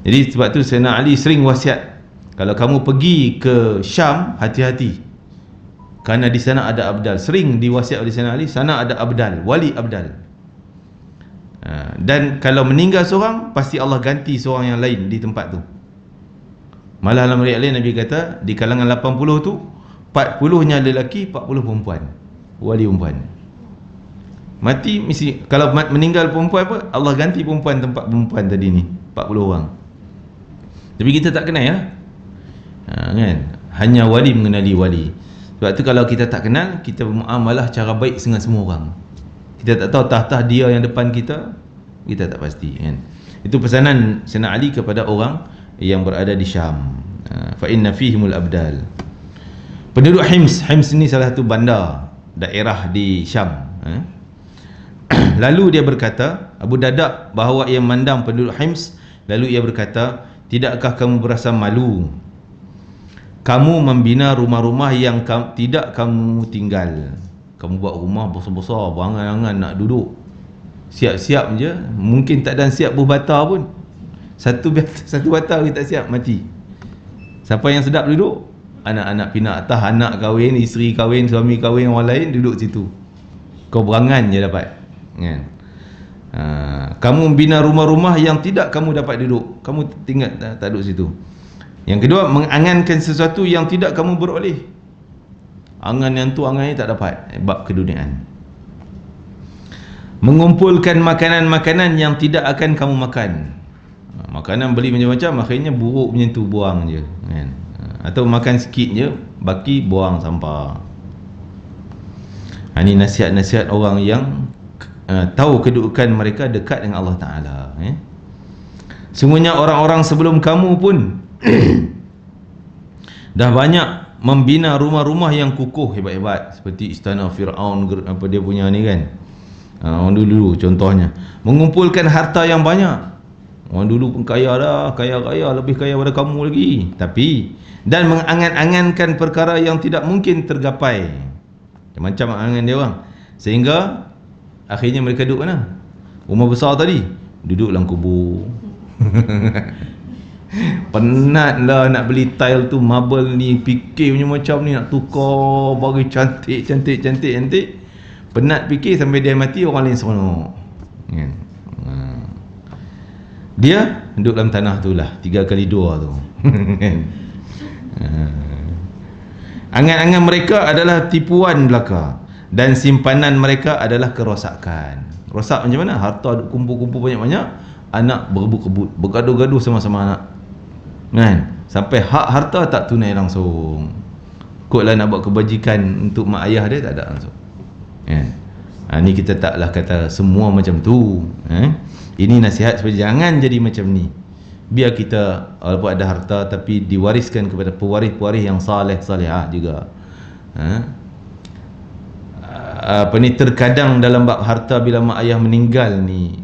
Jadi sebab tu Sayyidina Ali sering wasiat, kalau kamu pergi ke Syam, hati-hati, kerana di sana ada abdal. Sering diwasiat oleh Sayyidina Ali, sana ada abdal, wali abdal. Dan kalau meninggal seorang, pasti Allah ganti seorang yang lain di tempat tu. Malah dalam riwayat lain Nabi kata, di kalangan 80 tu 40-nya lelaki, 40 perempuan, wali perempuan. Mati mesti, kalau meninggal perempuan apa, Allah ganti perempuan tempat perempuan tadi ni, 40 orang. Tapi kita tak kenal ya. Kan? Hanya wali mengenali wali. Sebab tu kalau kita tak kenal, kita bermuamalah cara baik dengan semua orang. Kita tak tahu tahtah dia yang depan kita, kita tak pasti, kan? Itu pesanan Sayyidina Ali kepada orang yang berada di Syam. Fa inna fihimul abdal. Penduduk Hims ni salah satu bandar daerah di Syam. Lalu dia berkata, Abu Darda, bahawa ia memandang penduduk Hims, lalu ia berkata, tidakkah kamu berasa malu? Kamu membina rumah-rumah yang tidak kamu tinggal. Kamu buat rumah besar-besar, berangan-angan nak duduk, siap-siap je, mungkin tak ada siap berbata pun. Satu bata kita tak siap, mati. Siapa yang sedap duduk? Anak-anak pinak atas, anak kahwin, isteri kahwin, suami kahwin, orang lain duduk situ. Kau berangan je dapat, kan? Kamu membina rumah-rumah yang tidak kamu dapat duduk, kamu tinggal tak duduk situ. Yang kedua, mengangankan sesuatu yang tidak kamu beroleh. Angan yang tu, angan ni tak dapat, bab keduniaan. Mengumpulkan makanan-makanan yang tidak akan kamu makan. Makanan beli macam-macam, akhirnya buruk macam tu, buang je, kan? Atau makan sikit je, baki buang sampah. Ini nasihat-nasihat orang yang tahu kedudukan mereka dekat dengan Allah Ta'ala. Semuanya orang-orang sebelum kamu pun dah banyak membina rumah-rumah yang kukuh, hebat-hebat, seperti istana Fir'aun, apa dia punya ni, kan? Orang dulu contohnya mengumpulkan harta yang banyak, Orang dulu pun kaya dah, kaya-kaya, lebih kaya daripada kamu lagi. Tapi dan mengangan-angankan perkara yang tidak mungkin tergapai. Macam angan dia orang. Sehingga akhirnya mereka duduk mana? Rumah besar tadi, duduk dalam kubur. Penat lah nak beli tile tu, marble ni, fikir punya macam ni, nak tukar bagi cantik. Penat fikir sampai dia mati, orang lain seronok. Kan? Dia duduk dalam tanah tu lah, 3x2 tu. Angan-angan mereka adalah tipuan belaka, dan simpanan mereka adalah kerosakan. Rosak macam mana? Harta kumpul-kumpul banyak-banyak, anak berebut-rebut, bergaduh-gaduh sama-sama anak, kan? Sampai hak harta tak tunai langsung. Kotlah nak buat kebajikan untuk mak ayah dia, tak ada langsung, kan? Ni kita taklah kata semua macam tu, Ini nasihat supaya jangan jadi macam ni. Biar kita walaupun ada harta tapi diwariskan kepada pewaris-pewaris yang saleh-salehah juga. Terkadang dalam bab harta bila mak ayah meninggal ni,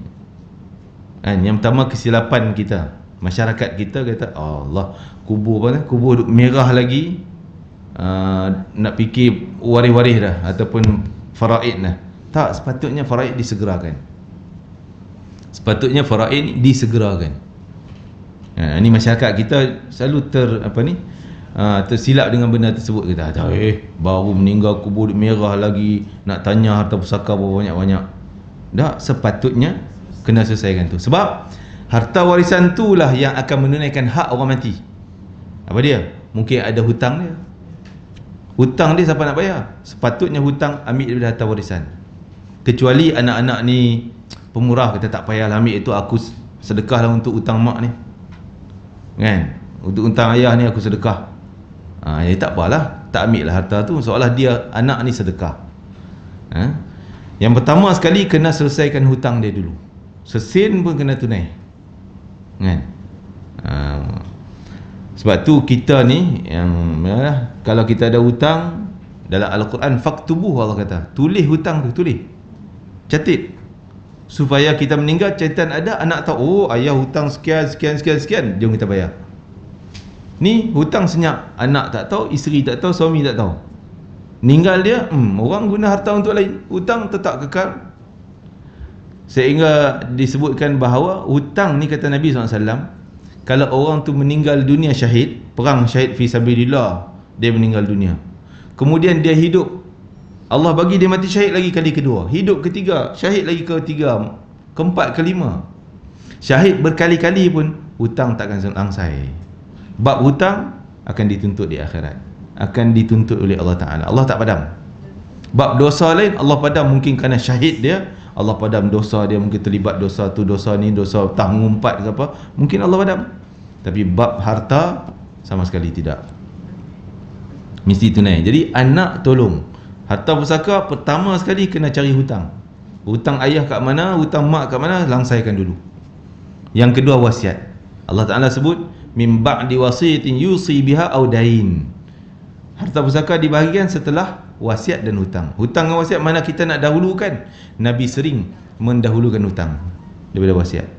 yang pertama kesilapan kita, masyarakat kita kata Allah, kubur kubur merah lagi, nak fikir waris-waris dah ataupun faraid dah. Tak, sepatutnya faraid disegerakan. Sepatutnya faraid disegerakan. Ini masyarakat kita selalu tersilap dengan benda tersebut. Kita baru meninggal kubur merah lagi, nak tanya harta pusaka berapa banyak-banyak. Tak, sepatutnya kena selesaikan tu. Sebab harta warisan tu lah yang akan menunaikan hak orang mati. Apa dia? Mungkin ada hutang dia. Hutang dia siapa nak bayar? Sepatutnya hutang ambil daripada harta warisan. Kecuali anak-anak ni pemurah, kita tak payahlah ambil itu, aku sedekahlah untuk hutang mak ni, kan? Untuk hutang ayah ni aku sedekah. Ya tak apalah, tak ambil lah harta tu, seolah dia anak ni sedekah. Yang pertama sekali kena selesaikan hutang dia dulu. Sesin pun kena tunai, kan? Sebab tu kita ni kalau kita ada hutang, dalam Al-Quran faktubuh, Allah kata tulis hutang tu, tulis, catat, supaya kita meninggal catatan ada, anak tahu, ayah hutang sekian, jom kita bayar. Ni hutang senyap, anak tak tahu, isteri tak tahu, suami tak tahu. Meninggal dia, orang guna harta untuk lain, hutang tetap kekal. Sehingga disebutkan bahawa hutang ni, kata Nabi SAW, kalau orang tu meninggal dunia syahid, perang syahid fi sabilillah, dia meninggal dunia, kemudian dia hidup, Allah bagi dia mati syahid lagi kali kedua, hidup ketiga, syahid lagi ketiga, keempat, kelima, syahid berkali-kali pun, hutang takkan selesai. Bab hutang akan dituntut di akhirat, akan dituntut oleh Allah Ta'ala. Allah tak padam. Bab dosa lain Allah padam, mungkin kerana syahid dia, Allah padam dosa dia, mungkin terlibat dosa tu, dosa ni, dosa tak mengumpat ke apa, mungkin Allah padam. Tapi bab harta sama sekali tidak, mesti tunai. Jadi anak tolong, harta pusaka pertama sekali kena cari hutang. Hutang ayah kat mana, hutang mak kat mana, langsaikan dulu. Yang kedua wasiat. Allah Ta'ala sebut min ba'di wasiyatin yusi biha aw dain. Harta pusaka dibahagikan setelah wasiat dan hutang. Hutang dan wasiat mana kita nak dahulukan? Nabi sering mendahulukan hutang daripada wasiat.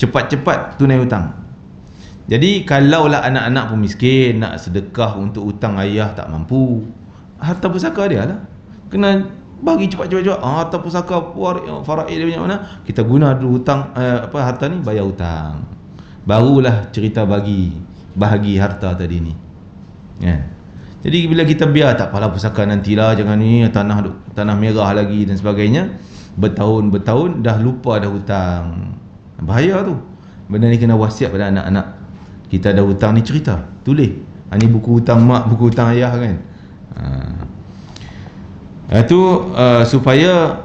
Cepat-cepat tunai hutang. Jadi kalaulah anak-anak pun miskin, nak sedekah untuk hutang ayah tak mampu, harta pusaka dia lah kena bagi cepat-cepat. Harta pusaka faraid dia banyak mana, kita guna dulu hutang, harta ni bayar hutang, barulah cerita bahagi harta tadi ni, kan? Jadi bila kita biar, tak apalah pusaka nantilah, jangan ni tanah merah lagi dan sebagainya, bertahun-bertahun dah lupa dah hutang, bahaya tu. Benda ni kena wasiat pada anak-anak. Kita ada hutang ni, cerita, tulis, ni buku hutang mak, buku hutang ayah, kan? Itu supaya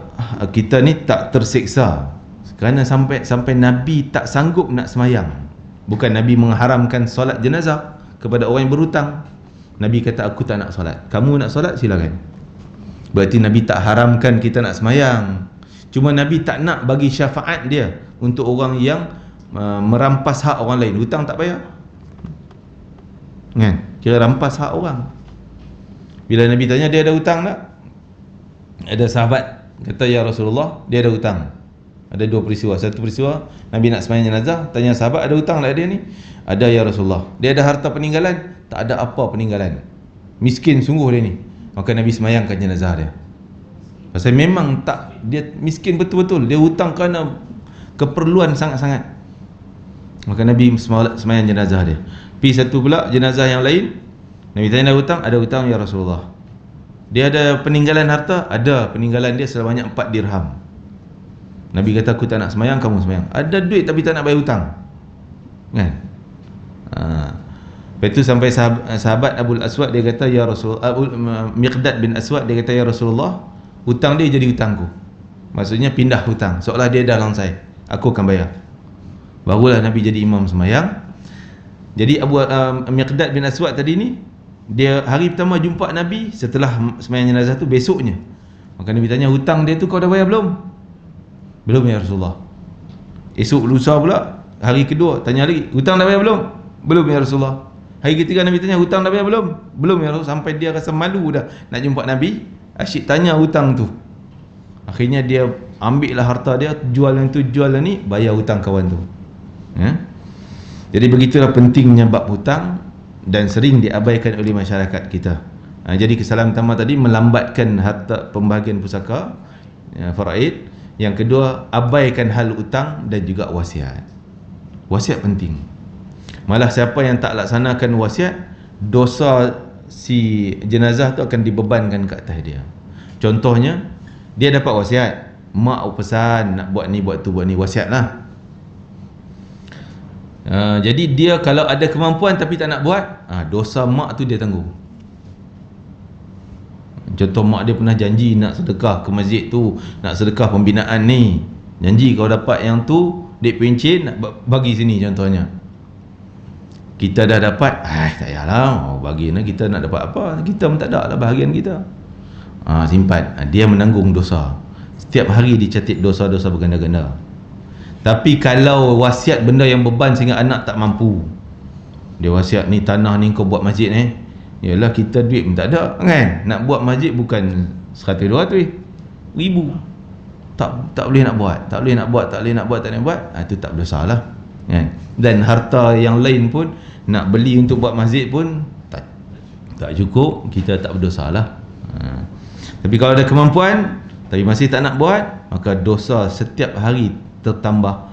kita ni tak terseksa. Kerana sampai Nabi tak sanggup nak semayang. Bukan Nabi mengharamkan solat jenazah kepada orang yang berhutang. Nabi kata aku tak nak solat, kamu nak solat silakan. Berarti Nabi tak haramkan kita nak semayang. Cuma Nabi tak nak bagi syafaat dia untuk orang yang merampas hak orang lain. Hutang tak payah, kan? Kira rampas hak orang. Bila Nabi tanya dia ada hutang tak, ada sahabat kata ya Rasulullah dia ada hutang. Ada dua peristiwa. Satu peristiwa Nabi nak sembahyang jenazah, tanya sahabat, ada hutang tak dia ni? Ada ya Rasulullah. Dia ada harta peninggalan? Tak ada apa peninggalan. Miskin sungguh dia ni. Maka Nabi sembahyangkan jenazah dia. Pasal memang tak, dia miskin betul-betul. Dia hutang kerana keperluan sangat-sangat. Maka Nabi sembahyang jenazah dia. Pergi satu pula jenazah yang lain, Nabi tanya ada hutang? Ada hutang ya Rasulullah. Dia ada peninggalan harta? Ada. Peninggalan dia sebanyak 4 dirham. Nabi kata aku tak nak sembahyang, kamu sembahyang. Ada duit tapi tak nak bayar hutang, kan? Lepas itu sampai sahabat Abul Aswad dia kata ya Rasulullah, Miqdad bin Aswad dia kata ya Rasulullah, hutang dia jadi hutangku. Maksudnya pindah hutang, seolah dia dah langsai, aku akan bayar. Barulah Nabi jadi imam sembahyang. Jadi Miqdad bin Aswad tadi ni, dia hari pertama jumpa Nabi setelah sembahyang jenazah tu, besoknya. Maka Nabi tanya, hutang dia tu kau dah bayar belum? Belum ya Rasulullah. Esok lusa pula, hari kedua tanya lagi, hutang dah bayar belum? Belum ya Rasulullah. Hari ketiga Nabi tanya, hutang dah bayar belum? Belum ya Rasulullah. Sampai dia rasa malu dah nak jumpa Nabi, asyik tanya hutang tu. Akhirnya dia ambil lah harta dia, jual yang tu, jual yang ni, bayar hutang kawan tu. Jadi begitulah pentingnya bab hutang dan sering diabaikan oleh masyarakat kita. Jadi kesalahan pertama tadi melambatkan harta pembahagian pusaka faraid. Yang kedua, abaikan hal hutang dan juga wasiat. Wasiat penting. Malah siapa yang tak laksanakan wasiat, dosa si jenazah tu akan dibebankan ke atas dia. Contohnya, dia dapat wasiat, mak pesan nak buat ni, buat tu, buat ni, wasiat lah. Jadi dia kalau ada kemampuan tapi tak nak buat, dosa mak tu dia tanggung. Contoh mak dia pernah janji nak sedekah ke masjid tu, nak sedekah pembinaan ni, janji kau dapat yang tu, duit pencen nak bagi sini contohnya. Kita dah dapat, tak payahlah, bagi ni kita nak dapat apa, kita pun tak ada lah bahagian kita. Simpan. Dia menanggung dosa. Setiap hari dicatat dosa-dosa berganda-ganda. Tapi kalau wasiat benda yang beban sehingga anak tak mampu, dia wasiat ni tanah ni kau buat masjid ni, yalah kita duit pun tak ada, kan? Nak buat masjid bukan 100-200 ribu, tak boleh nak buat, tak boleh nak buat, tak boleh nak buat, tak boleh nak buat, itu tak berdosa lah, kan? Dan harta yang lain pun nak beli untuk buat masjid pun tak cukup, kita tak berdosa lah. Tapi kalau ada kemampuan tapi masih tak nak buat, maka dosa setiap hari tertambah.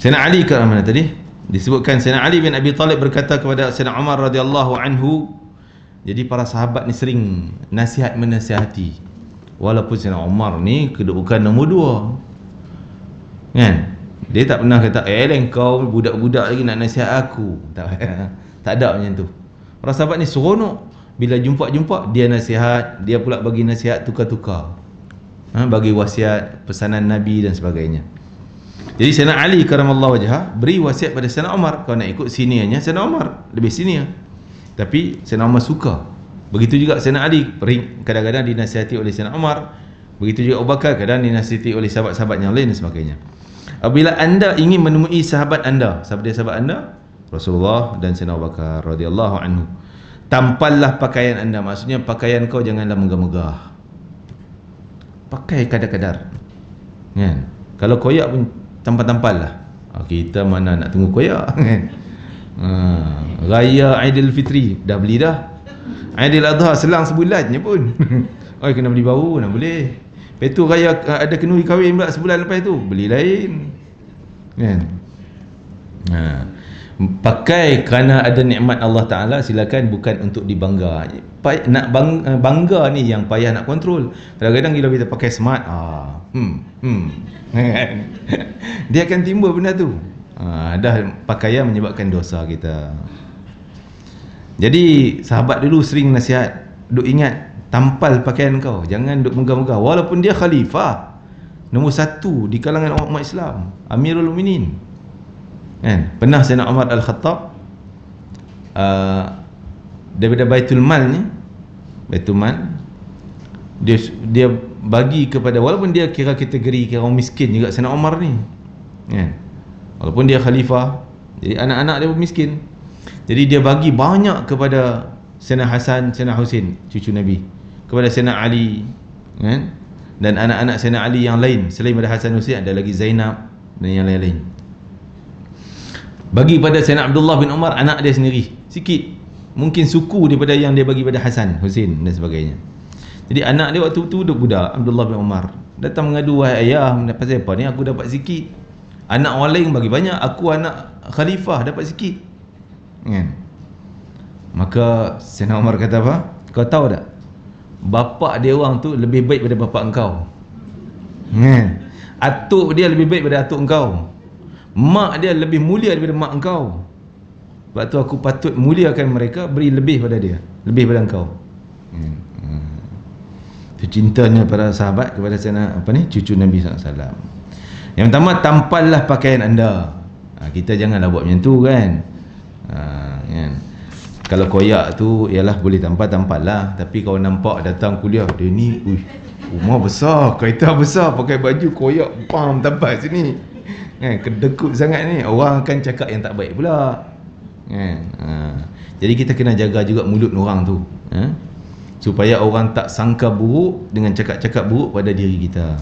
Sayyidina Ali ke mana tadi? Disebutkan Sayyidina Ali bin Abi Talib berkata kepada Sayyidina Umar radhiyallahu anhu. Jadi para sahabat ni sering nasihat menasihati. Walaupun Sayyidina Umar ni kedudukan nombor 2, kan? Dia tak pernah kata, kau budak-budak lagi nak nasihat aku. Tak ada macam tu. Para sahabat ni seronok bila jumpa dia nasihat, dia pula bagi nasihat tukar-tukar. Bagi wasiat, pesanan Nabi dan sebagainya. Jadi Sayyidina Ali karamallahu wajhah beri wasiat pada Sayyidina Umar, kau nak ikut seniornya Sayyidina Umar, lebih senior. Tapi Sayyidina Umar suka. Begitu juga Sayyidina Ali kadang-kadang dinasihati oleh Sayyidina Umar. Begitu juga Abu Bakar kadang dinasihati oleh sahabat-sahabat yang lain dan sebagainya. Apabila anda ingin menemui sahabat anda, siapa dia sahabat anda? Rasulullah dan Sayyidina Abu Bakar radhiyallahu anhu. Tampallah pakaian anda, maksudnya pakaian kau janganlah megah-megah. Pakai kadar-kadar, kan? Kalau koyak pun tampal-tampal lah. Kita mana nak tunggu koyak, kan? Raya Aidilfitri dah beli dah. Aidil Adha selang sebulan je pun. Kena beli baru, nak boleh. Lepas tu raya ada kenuri kahwin pula sebulan lepas tu, beli lain, kan? Pakai kerana ada nikmat Allah Ta'ala, silakan, bukan untuk dibangga. Nak bangga ni yang payah nak kontrol. Kadang-kadang bila kita pakai smart, dia akan timbul benda tu. Dah pakaian menyebabkan dosa kita. Jadi sahabat dulu sering nasihat, duk ingat, tampal pakaian kau, jangan duk megah-megah. Walaupun dia khalifah nombor 1 di kalangan umat Islam, Amirul Mukminin, kan? Pernah Sayyidina Umar Al-Khattab daripada Baitul Mal dia bagi kepada, walaupun dia kira kategori kira orang miskin juga Sayyidina Umar ni, kan? Walaupun dia khalifah, jadi anak-anak dia pun miskin, jadi dia bagi banyak kepada Sayyidina Hasan, Sayyidina Husin, cucu Nabi. kepada Sayyidina Ali, kan? Dan anak-anak Sayyidina Ali yang lain selain pada Hasan Husain, ada lagi Zainab dan yang lain-lain. Bagi pada Sayyidina Abdullah bin Umar, anak dia sendiri sikit, mungkin suku daripada yang dia bagi pada Hasan, Husain dan sebagainya. Jadi anak dia waktu tu duduk budak, Abdullah bin Umar datang mengadu, wahai ayah, pasal apa ni aku dapat sikit, anak orang lain bagi banyak, aku anak khalifah dapat sikit, kan? Maka Sayyidina Umar kata apa? Kau tahu tak, bapa dia orang tu lebih baik pada bapa engkau, kan? Atuk dia lebih baik pada atuk engkau, mak dia lebih mulia daripada mak engkau. Sebab tu aku patut muliakan mereka, beri lebih pada dia, lebih pada engkau. Itu cintanya para sahabat kepada cucu Nabi SAW. Yang pertama, tampallah pakaian anda. Kita janganlah buat macam tu, kan? Kan? Kalau koyak tu ialah boleh tampal lah. Tapi kalau nampak datang kuliah, dia ni rumah besar, kereta besar, pakai baju koyak, tampal sini, kedekut sangat ni, orang akan cakap yang tak baik pula, kan? Jadi kita kena jaga juga mulut orang tu, supaya orang tak sangka buruk dengan cakap-cakap buruk pada diri kita.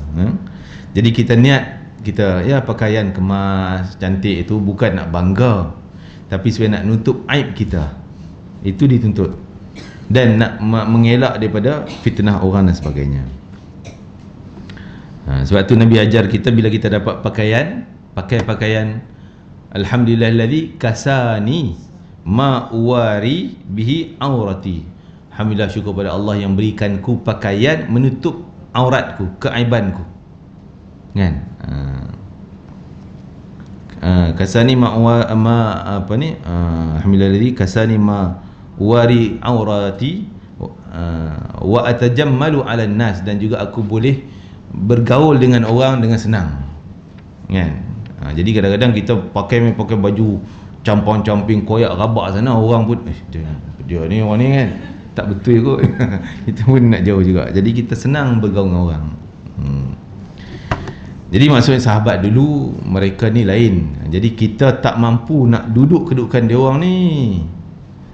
Jadi kita niat, kita pakaian kemas, cantik itu bukan nak bangga, tapi supaya nak nutup aib kita, itu dituntut, dan nak mengelak daripada fitnah orang dan sebagainya. Sebab tu Nabi ajar kita, bila kita dapat pakaian, pakai pakaian alhamdulillahillazi kasani ma uwari bihi aurati. Alhamdulillah, syukur pada Allah yang berikanku pakaian menutup auratku, keaibanku, kan? Kasani ma alhamdulillahillazi kasani ma uwari aurati wa atajammalu 'alan nas, dan juga aku boleh bergaul dengan orang dengan senang, kan? Jadi kadang-kadang kita pakai baju campang-camping, koyak rabak sana, orang pun dia ni orang ni, kan? Tak betul kot. Kita pun nak jauh juga. Jadi kita senang bergaul dengan orang. Jadi maksudnya sahabat dulu, mereka ni lain. Jadi kita tak mampu nak duduk kedudukan dia orang ni.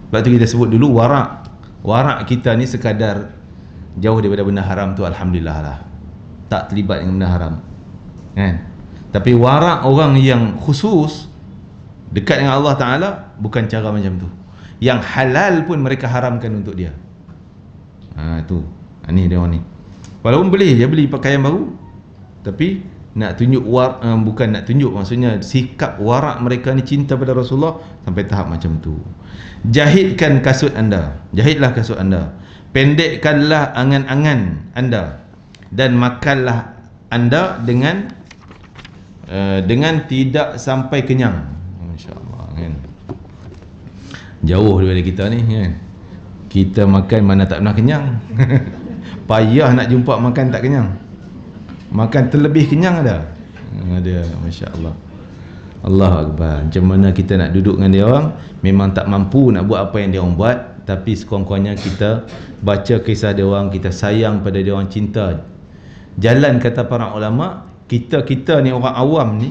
Sebab tu kita sebut dulu warak. Warak kita ni sekadar jauh daripada benda haram tu, alhamdulillah lah, tak terlibat dengan benda haram, kan? Tapi warak orang yang khusus dekat dengan Allah Ta'ala, bukan cara macam tu. Yang halal pun mereka haramkan untuk dia. Ni dia orang ni, walaupun boleh dia beli pakaian baru, tapi nak tunjuk bukan nak tunjuk, maksudnya sikap warak mereka ni cinta pada Rasulullah sampai tahap macam tu. Jahitkan kasut anda, jahitlah kasut anda, pendekkanlah angan-angan anda, dan makanlah anda dengan tidak sampai kenyang. Masya-Allah, kan? Jauh daripada kita ni, kan? Kita makan mana tak pernah kenyang. Payah nak jumpa makan tak kenyang. Makan terlebih kenyang ada. Masya-Allah. Allahu Akbar. Macam mana kita nak duduk dengan dia orang, memang tak mampu nak buat apa yang dia orang buat, tapi sekurang-kurangnya kita baca kisah dia orang, kita sayang pada dia orang, cinta. Jalan, kata para ulama, kita ni orang awam ni,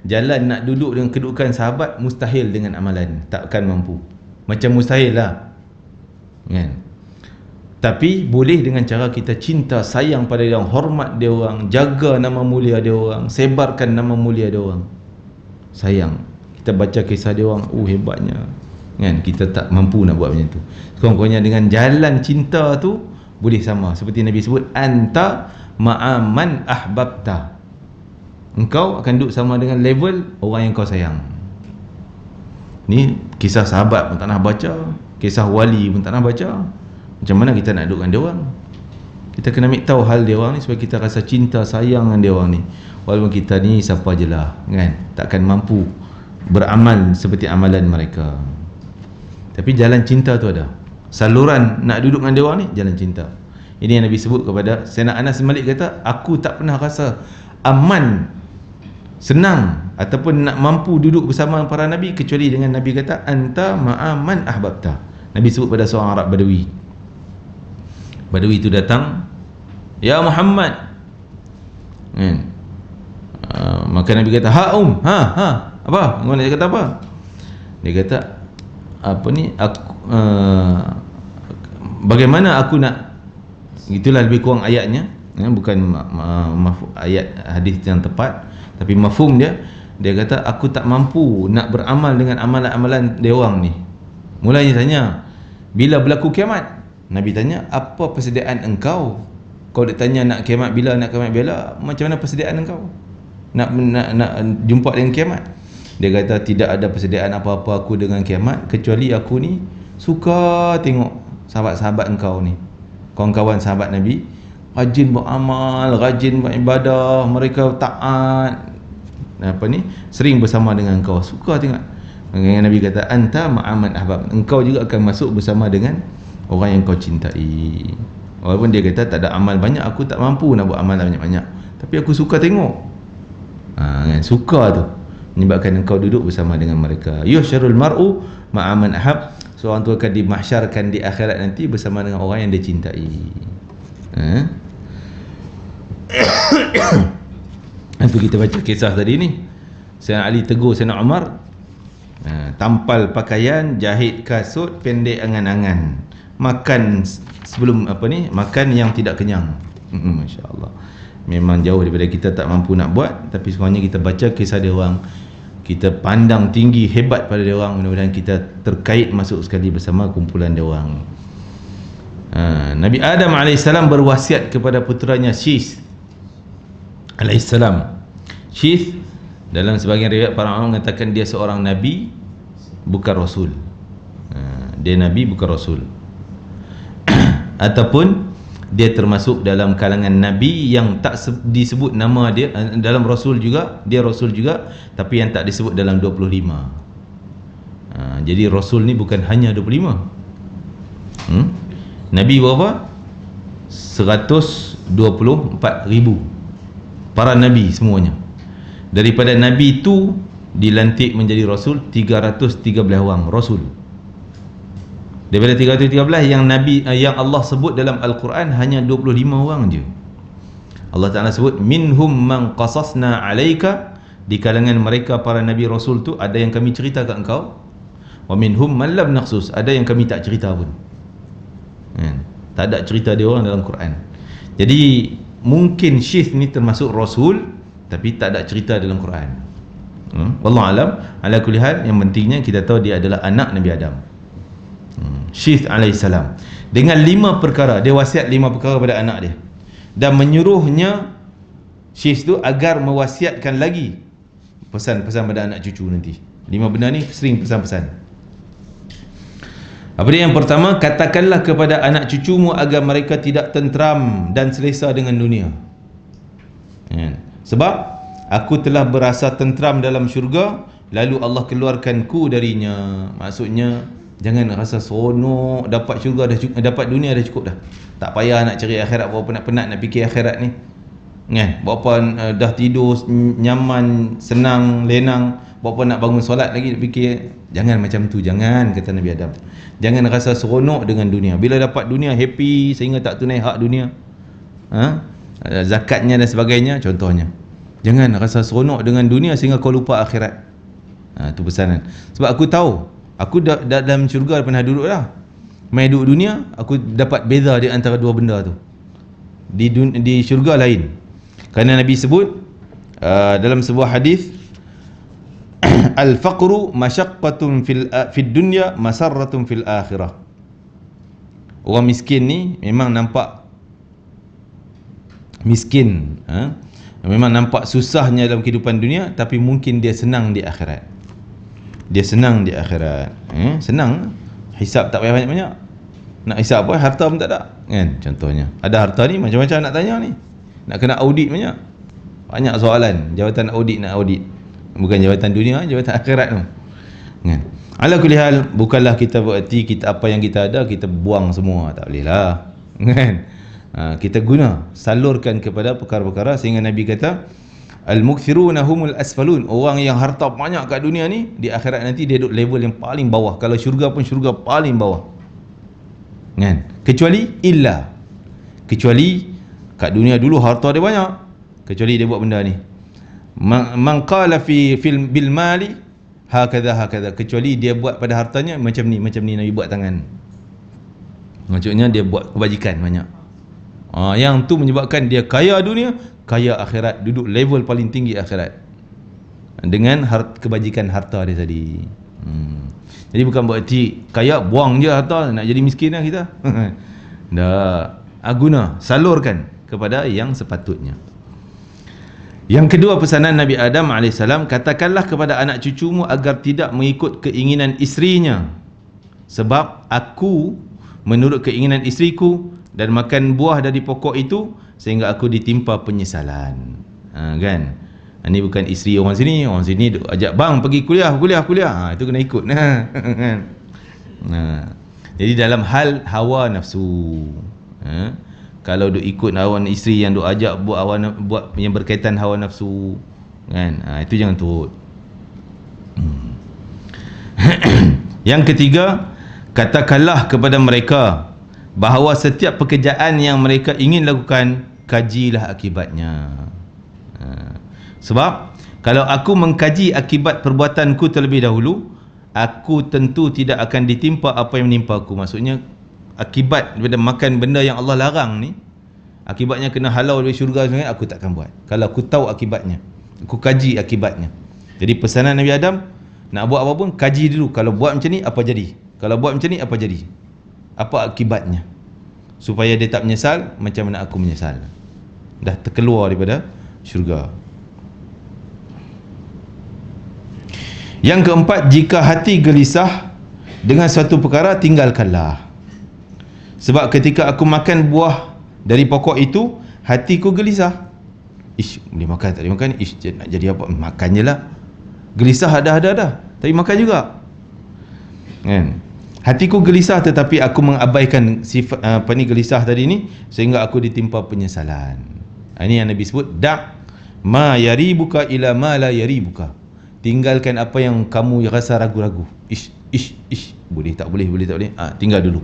jalan nak duduk dengan kedudukan sahabat mustahil dengan amalan, takkan mampu. Macam mustahil lah, kan? Tapi boleh dengan cara kita cinta, sayang pada dia orang, hormat dia orang, jaga nama mulia dia orang, sebarkan nama mulia dia orang, sayang. Kita baca kisah dia orang, hebatnya, kan? Kita tak mampu nak buat macam tu. Sekurang-kurangnya dengan jalan cinta tu boleh sama. Seperti Nabi sebut, anta ma'aman ahbabta, engkau akan duduk sama dengan level orang yang kau sayang. Ni kisah sahabat pun tak nak baca, kisah wali pun tak nak baca. Macam mana kita nak duduk dengan dia orang? Kita kena ambil tahu hal dia orang ni, supaya kita rasa cinta, sayang dengan dia orang ni. Walaupun kita ni siapa je lah, kan? Takkan mampu beramal seperti amalan mereka. Tapi jalan cinta tu ada. Saluran nak duduk dengan dia orang ni, jalan cinta. Ini yang Nabi sebut kepada Sayyidina Anas bin Malik, kata, aku tak pernah rasa aman, senang, ataupun nak mampu duduk bersama para Nabi, kecuali dengan Nabi kata, anta ma'aman ahbabta. Nabi sebut pada seorang Arab Badui. Badui itu datang, ya Muhammad, maka Nabi kata, apa? Dia kata apa? Dia kata, bagaimana aku nak Itulah lebih kurang ayatnya, bukan ayat hadis yang tepat, tapi mafhum dia. Dia kata aku tak mampu nak beramal dengan amalan-amalan dia orang ni. Mulanya tanya, bila berlaku kiamat? Nabi tanya, apa persediaan engkau? Kau dia tanya nak kiamat bila, nak kiamat bila, macam mana persediaan engkau nak jumpa dengan kiamat? Dia kata tidak ada persediaan apa-apa aku dengan kiamat, kecuali aku ni suka tengok sahabat-sahabat engkau ni, kawan-kawan sahabat Nabi, rajin beramal, rajin beribadah, mereka taat, sering bersama dengan engkau, suka tengok. Nabi kata anta ma'aman ahbab, engkau juga akan masuk bersama dengan orang yang kau cintai. Walaupun dia kata tak ada amal banyak, aku tak mampu nak buat amal banyak-banyak, tapi aku suka tengok. Suka tu menyebabkan engkau duduk bersama dengan mereka. Yuhsyarul mar'u ma'aman ahab, seorang tu akan dimahsyarkan di akhirat nanti bersama dengan orang yang dia cintai. Itu kita baca kisah tadi ni, Sayyidina Ali tegur Sayyidina Umar, tampal pakaian, jahit kasut, pendek angan-angan, makan sebelum makan yang tidak kenyang. Masya-Allah. Memang jauh daripada kita tak mampu nak buat, tapi sebenarnya kita baca kisah dia orang, kita pandang tinggi hebat pada dia orang, mudah-mudahan kita terkait masuk sekali bersama kumpulan dia orang. Nabi Adam AS berwasiat kepada puteranya Syith AS. Syith dalam sebahagian riwayat para ulama mengatakan dia seorang nabi bukan rasul. Dia nabi bukan rasul. Ataupun dia termasuk dalam kalangan nabi yang tak disebut nama dia dalam rasul juga, dia rasul juga, tapi yang tak disebut dalam 25. Jadi rasul ni bukan hanya 25. Nabi berapa? 124,000 para nabi semuanya. Daripada nabi itu dilantik menjadi rasul 313 orang rasul. Daripada 313 yang nabi yang Allah sebut dalam Al-Quran hanya 25 orang je. Allah Ta'ala sebut minhum man qasasna alaika, di kalangan mereka para nabi rasul tu ada yang kami cerita kat engkau, wa minhum man lam naqsus, ada yang kami tak cerita pun. Tak ada cerita dia orang dalam Quran. Jadi mungkin Syith ni termasuk rasul, tapi tak ada cerita dalam Quran. Wallahu alam. Ala kulli hal, yang pentingnya kita tahu dia adalah anak Nabi Adam, Syith alaihissalam. Dengan 5 perkara, dia wasiat 5 perkara pada anak dia, dan menyuruhnya Syith tu agar mewasiatkan lagi pesan-pesan pada anak cucu nanti. 5 benda ni sering pesan-pesan. Apa dia? Yang pertama, katakanlah kepada anak cucumu agar mereka tidak tentram dan selesa dengan dunia. Sebab aku telah berasa tentram dalam syurga, lalu Allah keluarkanku darinya. Maksudnya jangan rasa seronok dapat syurga dah cukup, dapat dunia dah cukup dah. Tak payah nak cari akhirat, berapa penat-penat nak fikir akhirat ni. Berapa dah tidur nyaman, senang, lenang, berapa nak bangun solat lagi nak fikir. Jangan macam tu, jangan, kata Nabi Adam. Jangan rasa seronok dengan dunia. Bila dapat dunia happy sehingga tak tunai hak dunia, zakatnya dan sebagainya contohnya. Jangan rasa seronok dengan dunia sehingga kau lupa akhirat. Itu pesanan. Sebab aku tahu, aku dalam syurga pernah duduk dah. Main duduk dunia, aku dapat beza di antara dua benda tu. Di syurga lain. Kerana Nabi sebut dalam sebuah hadis, al-faqru masyaqqatun fid dunya masarratun fil akhirah. Orang miskin ni memang nampak miskin, memang nampak susahnya dalam kehidupan dunia, tapi mungkin dia senang di akhirat. Dia senang di akhirat. Senang, hisap tak payah banyak-banyak. Nak hisap apa, harta pun tak ada, kan? Contohnya, ada harta ni macam-macam nak tanya ni. Nak kena audit banyak soalan. Jawatan audit nak audit, bukan jawatan dunia, jawatan akhirat tu, kan? Ala kulli hal, bukanlah kita bererti kita apa yang kita ada kita buang semua, tak boleh lah, kan? Kita guna, salurkan kepada perkara-perkara, sehingga Nabi kata al-mukthiruna humul asfalun, orang yang harta banyak kat dunia ni di akhirat nanti dia duduk level yang paling bawah. Kalau syurga pun syurga paling bawah, kan? Kecuali kat dunia dulu harta dia banyak, kecuali dia buat benda ni, man qala bil mali hakadha, kecuali dia buat pada hartanya macam ni Nabi buat tangan. Maksudnya dia buat kebajikan banyak. Yang tu menyebabkan dia kaya dunia, kaya akhirat, duduk level paling tinggi akhirat dengan kebajikan harta dia tadi. Jadi bukan berarti kaya buang je harta, nak jadi miskin lah kita. Dah, guna, salurkan kepada yang sepatutnya. Yang kedua pesanan Nabi Adam AS, katakanlah kepada anak cucumu agar tidak mengikut keinginan isterinya, sebab aku menurut keinginan isteriku dan makan buah dari pokok itu sehingga aku ditimpa penyesalan. Kan? Ini bukan isteri orang sini ajak bang pergi kuliah. Itu kena ikut. Jadi dalam hal hawa nafsu, kalau duk ikut hawa isteri yang duk ajak buat yang berkaitan hawa nafsu, kan, itu jangan turut. Yang ketiga, katakanlah kepada mereka bahawa setiap pekerjaan yang mereka ingin lakukan, kajilah akibatnya. Sebab kalau aku mengkaji akibat perbuatanku terlebih dahulu, aku tentu tidak akan ditimpa apa yang menimpa aku. Maksudnya akibat daripada makan benda yang Allah larang ni, akibatnya kena halau dari syurga sebenarnya, aku takkan buat. Kalau aku tahu akibatnya, aku kaji akibatnya. Jadi pesanan Nabi Adam, nak buat apa pun kaji dulu. Kalau buat macam ni apa jadi? Kalau buat macam ni apa jadi? Apa akibatnya? Supaya dia tak menyesal macam mana aku menyesal. Dah terkeluar daripada syurga. Yang keempat, jika hati gelisah dengan suatu perkara, tinggalkanlah. Sebab ketika aku makan buah dari pokok itu, hatiku gelisah. Boleh makan tak boleh makan, nak jadi apa? Makan je lah. Gelisah dah. Tapi makan juga. Kan? Hatiku gelisah tetapi aku mengabaikan sifat gelisah tadi ni sehingga aku ditimpa penyesalan. Ini yang Nabi sebut, dak ma yaribuka ila ma la yaribuka. Tinggalkan apa yang kamu rasa ragu-ragu. Boleh tak boleh. Tinggal dulu.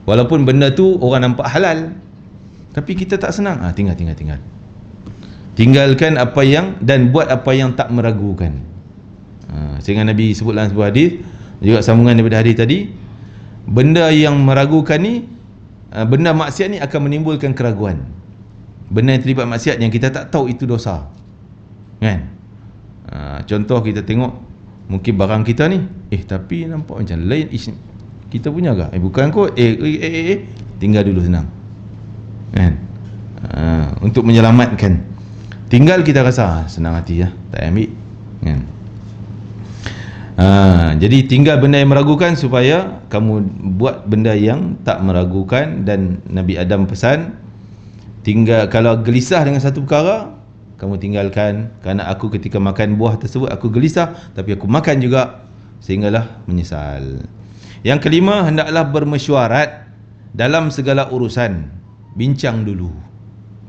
Walaupun benda tu orang nampak halal, tapi kita tak senang. Tinggal. Tinggalkan apa yang, dan buat apa yang tak meragukan. Sehingga Nabi sebut dalam sebuah hadis, juga sambungan daripada hadis tadi, benda yang meragukan ni, benda maksiat ni akan menimbulkan keraguan. Benda yang terlibat maksiat yang kita tak tahu itu dosa, kan? Contoh kita tengok mungkin barang kita ni, tapi nampak macam lain, kita punya ke? Bukan kot. Tinggal dulu, senang, kan? Untuk menyelamatkan, tinggal kita rasa senang hati ya, tak ambil, kan? Jadi tinggal benda yang meragukan supaya kamu buat benda yang tak meragukan. Dan Nabi Adam pesan, tinggal, kalau gelisah dengan satu perkara, kamu tinggalkan. Kerana aku ketika makan buah tersebut aku gelisah, tapi aku makan juga, sehinggalah menyesal. Yang kelima, hendaklah bermesyuarat dalam segala urusan. Bincang dulu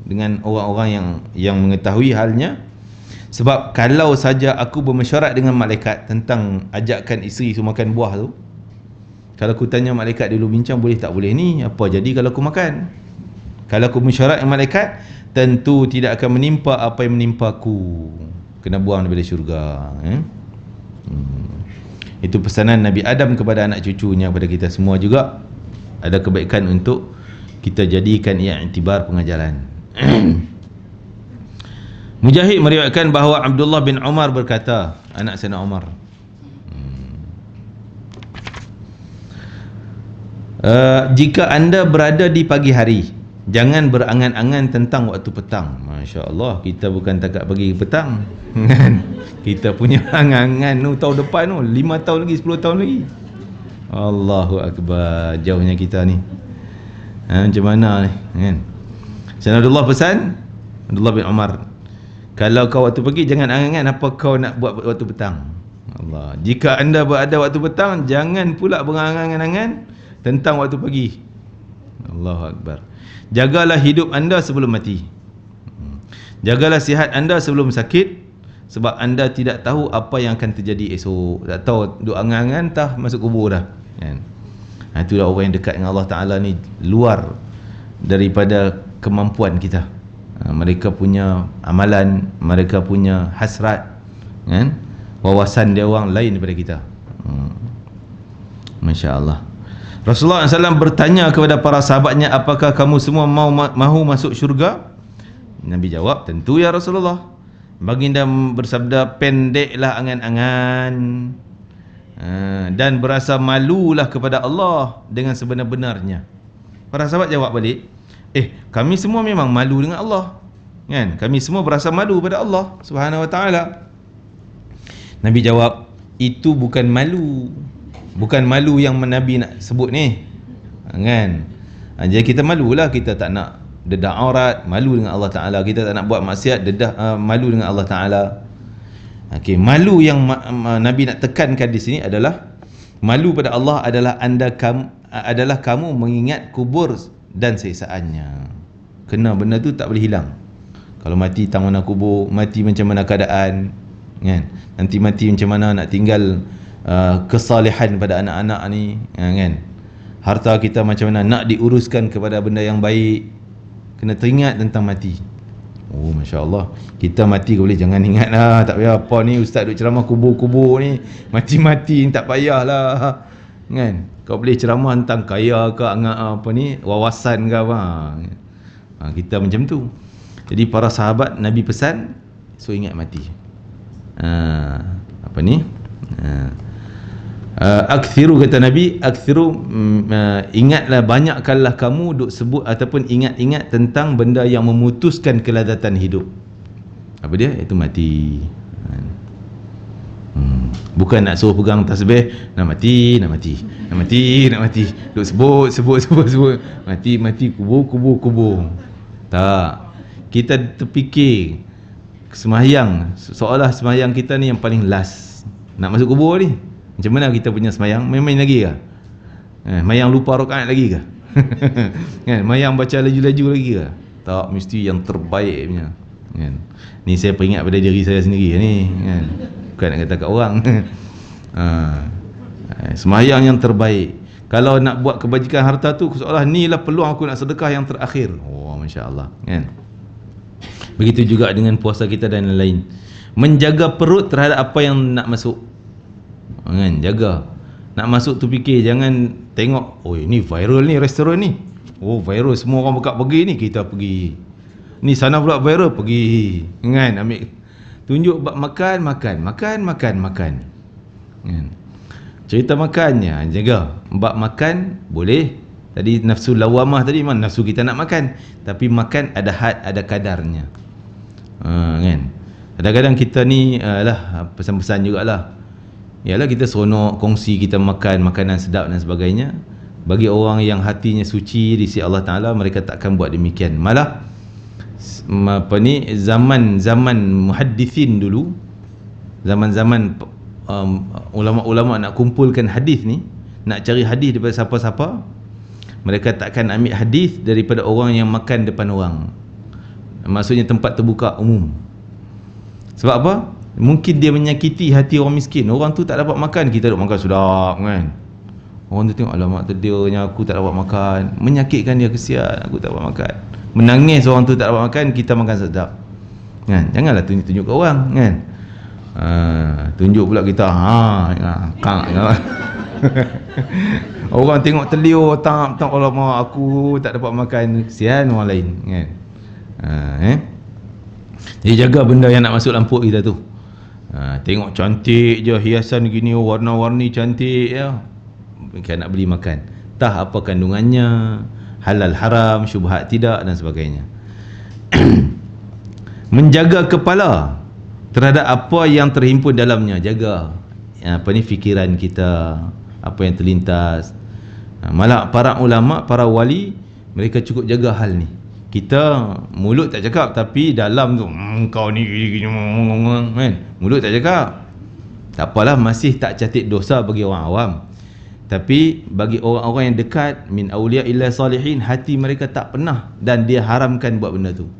dengan orang-orang yang mengetahui halnya. Sebab kalau saja aku bermesyuarat dengan malaikat tentang ajakkan isteri su makan buah tu, kalau aku tanya malaikat dulu, bincang boleh tak boleh ni, apa jadi kalau aku makan? Kalau aku mesyuarat dengan malaikat, tentu tidak akan menimpa apa yang menimpa aku, kena buang daripada syurga. Itu pesanan Nabi Adam kepada anak cucunya, kepada kita semua juga. Ada kebaikan untuk kita jadikan ia iktibar pengajaran. Mujahid meriwayatkan bahawa Abdullah bin Umar berkata, anak Sayyidina Umar, jika anda berada di pagi hari, jangan berangan-angan tentang waktu petang. Masya Allah, kita bukan takat pagi petang, kita punya angan-angan tahun depan 5 tahun lagi, 10 tahun lagi. Allahu Akbar, jauhnya kita ni. Macam mana ni, kan? Sayyidina Abdullah pesan, Abdullah bin Umar, kalau kau waktu pagi, jangan angan-angan apa kau nak buat waktu petang. Allah, jika anda berada waktu petang, jangan pula berangan-angan tentang waktu pagi. Allahu Akbar. Jagalah hidup anda sebelum mati. Jagalah sihat anda sebelum sakit, sebab anda tidak tahu apa yang akan terjadi esok. Tak tahu, duk angan-angan tah masuk kubur dah, kan? Itulah orang yang dekat dengan Allah Ta'ala ni luar daripada kemampuan kita. Mereka punya amalan, mereka punya hasrat, kan? Wawasan dia orang lain daripada kita. Masya Allah. Rasulullah SAW bertanya kepada para sahabatnya, apakah kamu semua mahu masuk syurga? Nabi jawab, tentu ya Rasulullah. Baginda bersabda, pendeklah angan-angan dan berasa malulah kepada Allah dengan sebenar-benarnya. Para sahabat jawab balik, kami semua memang malu dengan Allah, kan? Kami semua berasa malu pada Allah Subhanahu Wa Taala. Nabi jawab, itu bukan malu. Bukan malu yang Nabi nak sebut ni, kan? Jadi kita malulah, kita tak nak dedah aurat, malu dengan Allah Ta'ala. Kita tak nak buat maksiat, malu dengan Allah Ta'ala. Okey, malu yang Nabi nak tekankan di sini adalah malu pada Allah adalah kamu mengingat kubur dan siksaannya. Kena benda tu tak boleh hilang. Kalau mati tang mana kubur, mati macam mana keadaan, kan? Nanti mati macam mana nak tinggal kesalehan pada anak-anak ni, kan? Harta kita macam mana nak diuruskan kepada benda yang baik. Kena teringat tentang mati. Oh, Masya Allah, kita mati kau boleh jangan ingat lah, tak payah apa ni ustaz duk ceramah kubur-kubur ni, mati-mati tak payahlah, kan? Kau boleh ceramah tentang kaya ke apa ni, wawasan ke apa. Kita macam tu. Jadi para sahabat Nabi pesan, so ingat mati. Apa ni? Akthiru, kata Nabi, akthiru, ingatlah, banyakkanlah kamu duk sebut ataupun ingat-ingat tentang benda yang memutuskan kelazatan hidup. Apa dia? Itu mati. Bukan nak suruh pegang tasbih, nak mati, nak mati, nak mati, nak mati, duk sebut, mati, kubur. Tak. Kita terfikir sembahyang, seolah sembahyang kita ni yang paling last. Nak masuk kubur ni, macam mana kita punya sembahyang? Main-main lagi ke? Mayang lupa rakaat lagi ke? Kan? Mayang baca laju-laju lagi ke? Tak, mesti yang terbaik punya, kan? Ni saya peringat pada diri saya sendiri ni, kan? Bukan nak kata kat orang. Sembahyang yang terbaik. Kalau nak buat kebajikan harta tu, seolah inilah peluang aku nak sedekah yang terakhir. Oh, Masya Allah, kan? Begitu juga dengan puasa kita dan lain-lain. Menjaga perut terhadap apa yang nak masuk, kan? Jaga. Nak masuk tu fikir, jangan tengok, oh ni viral ni restoran ni, oh viral, semua orang buka pergi ni, kita pergi. Ni sana pula viral, pergi, kan? Ambil tunjuk bab makan, kan? Cerita makannya, jaga. Bab makan boleh. Tadi nafsu lawamah tadi, mana nafsu kita nak makan, tapi makan ada had, ada kadarnya. Kan? Kadang-kadang kita ni pesan-pesan jugalah. Yalah, kita seronok kongsi kita makan makanan sedap dan sebagainya. Bagi orang yang hatinya suci di sisi Allah Ta'ala, mereka takkan buat demikian. Malah zaman muhaddithin dulu, zaman-zaman ulama-ulama nak kumpulkan hadis ni, nak cari hadis daripada siapa-siapa, mereka takkan ambil hadis daripada orang yang makan depan orang. Maksudnya tempat terbuka umum. Sebab apa? Mungkin dia menyakiti hati orang miskin. Orang tu tak dapat makan, kita duk makan sedap, kan? Orang tu tengok, alamak, terdilnya aku tak dapat makan. Menyakitkan dia, kesian aku tak dapat makan. Menangis orang tu tak dapat makan, kita makan sedap, kan? Janganlah tunjuk-tunjuk ke orang, kan? Tunjuk pula kita, orang tengok terliur, tak, alamak, aku tak dapat makan, kesian orang lain, kan? Jadi jaga benda yang nak masuk dalam perut kita tu. Tengok cantik je, hiasan gini, warna-warni cantik ya, kan nak beli makan. Tah apa kandungannya, halal haram, syubhat tidak dan sebagainya. Menjaga kepala terhadap apa yang terhimpun dalamnya. Jaga fikiran kita, apa yang terlintas. Malah para ulama, para wali, mereka cukup jaga hal ni. Kita mulut tak cakap, tapi dalam tu kau ni gini, kan? Mulut tak cakap, tak apalah, masih tak catat dosa bagi orang awam. Tapi bagi orang-orang yang dekat, min awliya illa salihin, hati mereka tak pernah, dan dia haramkan buat benda tu.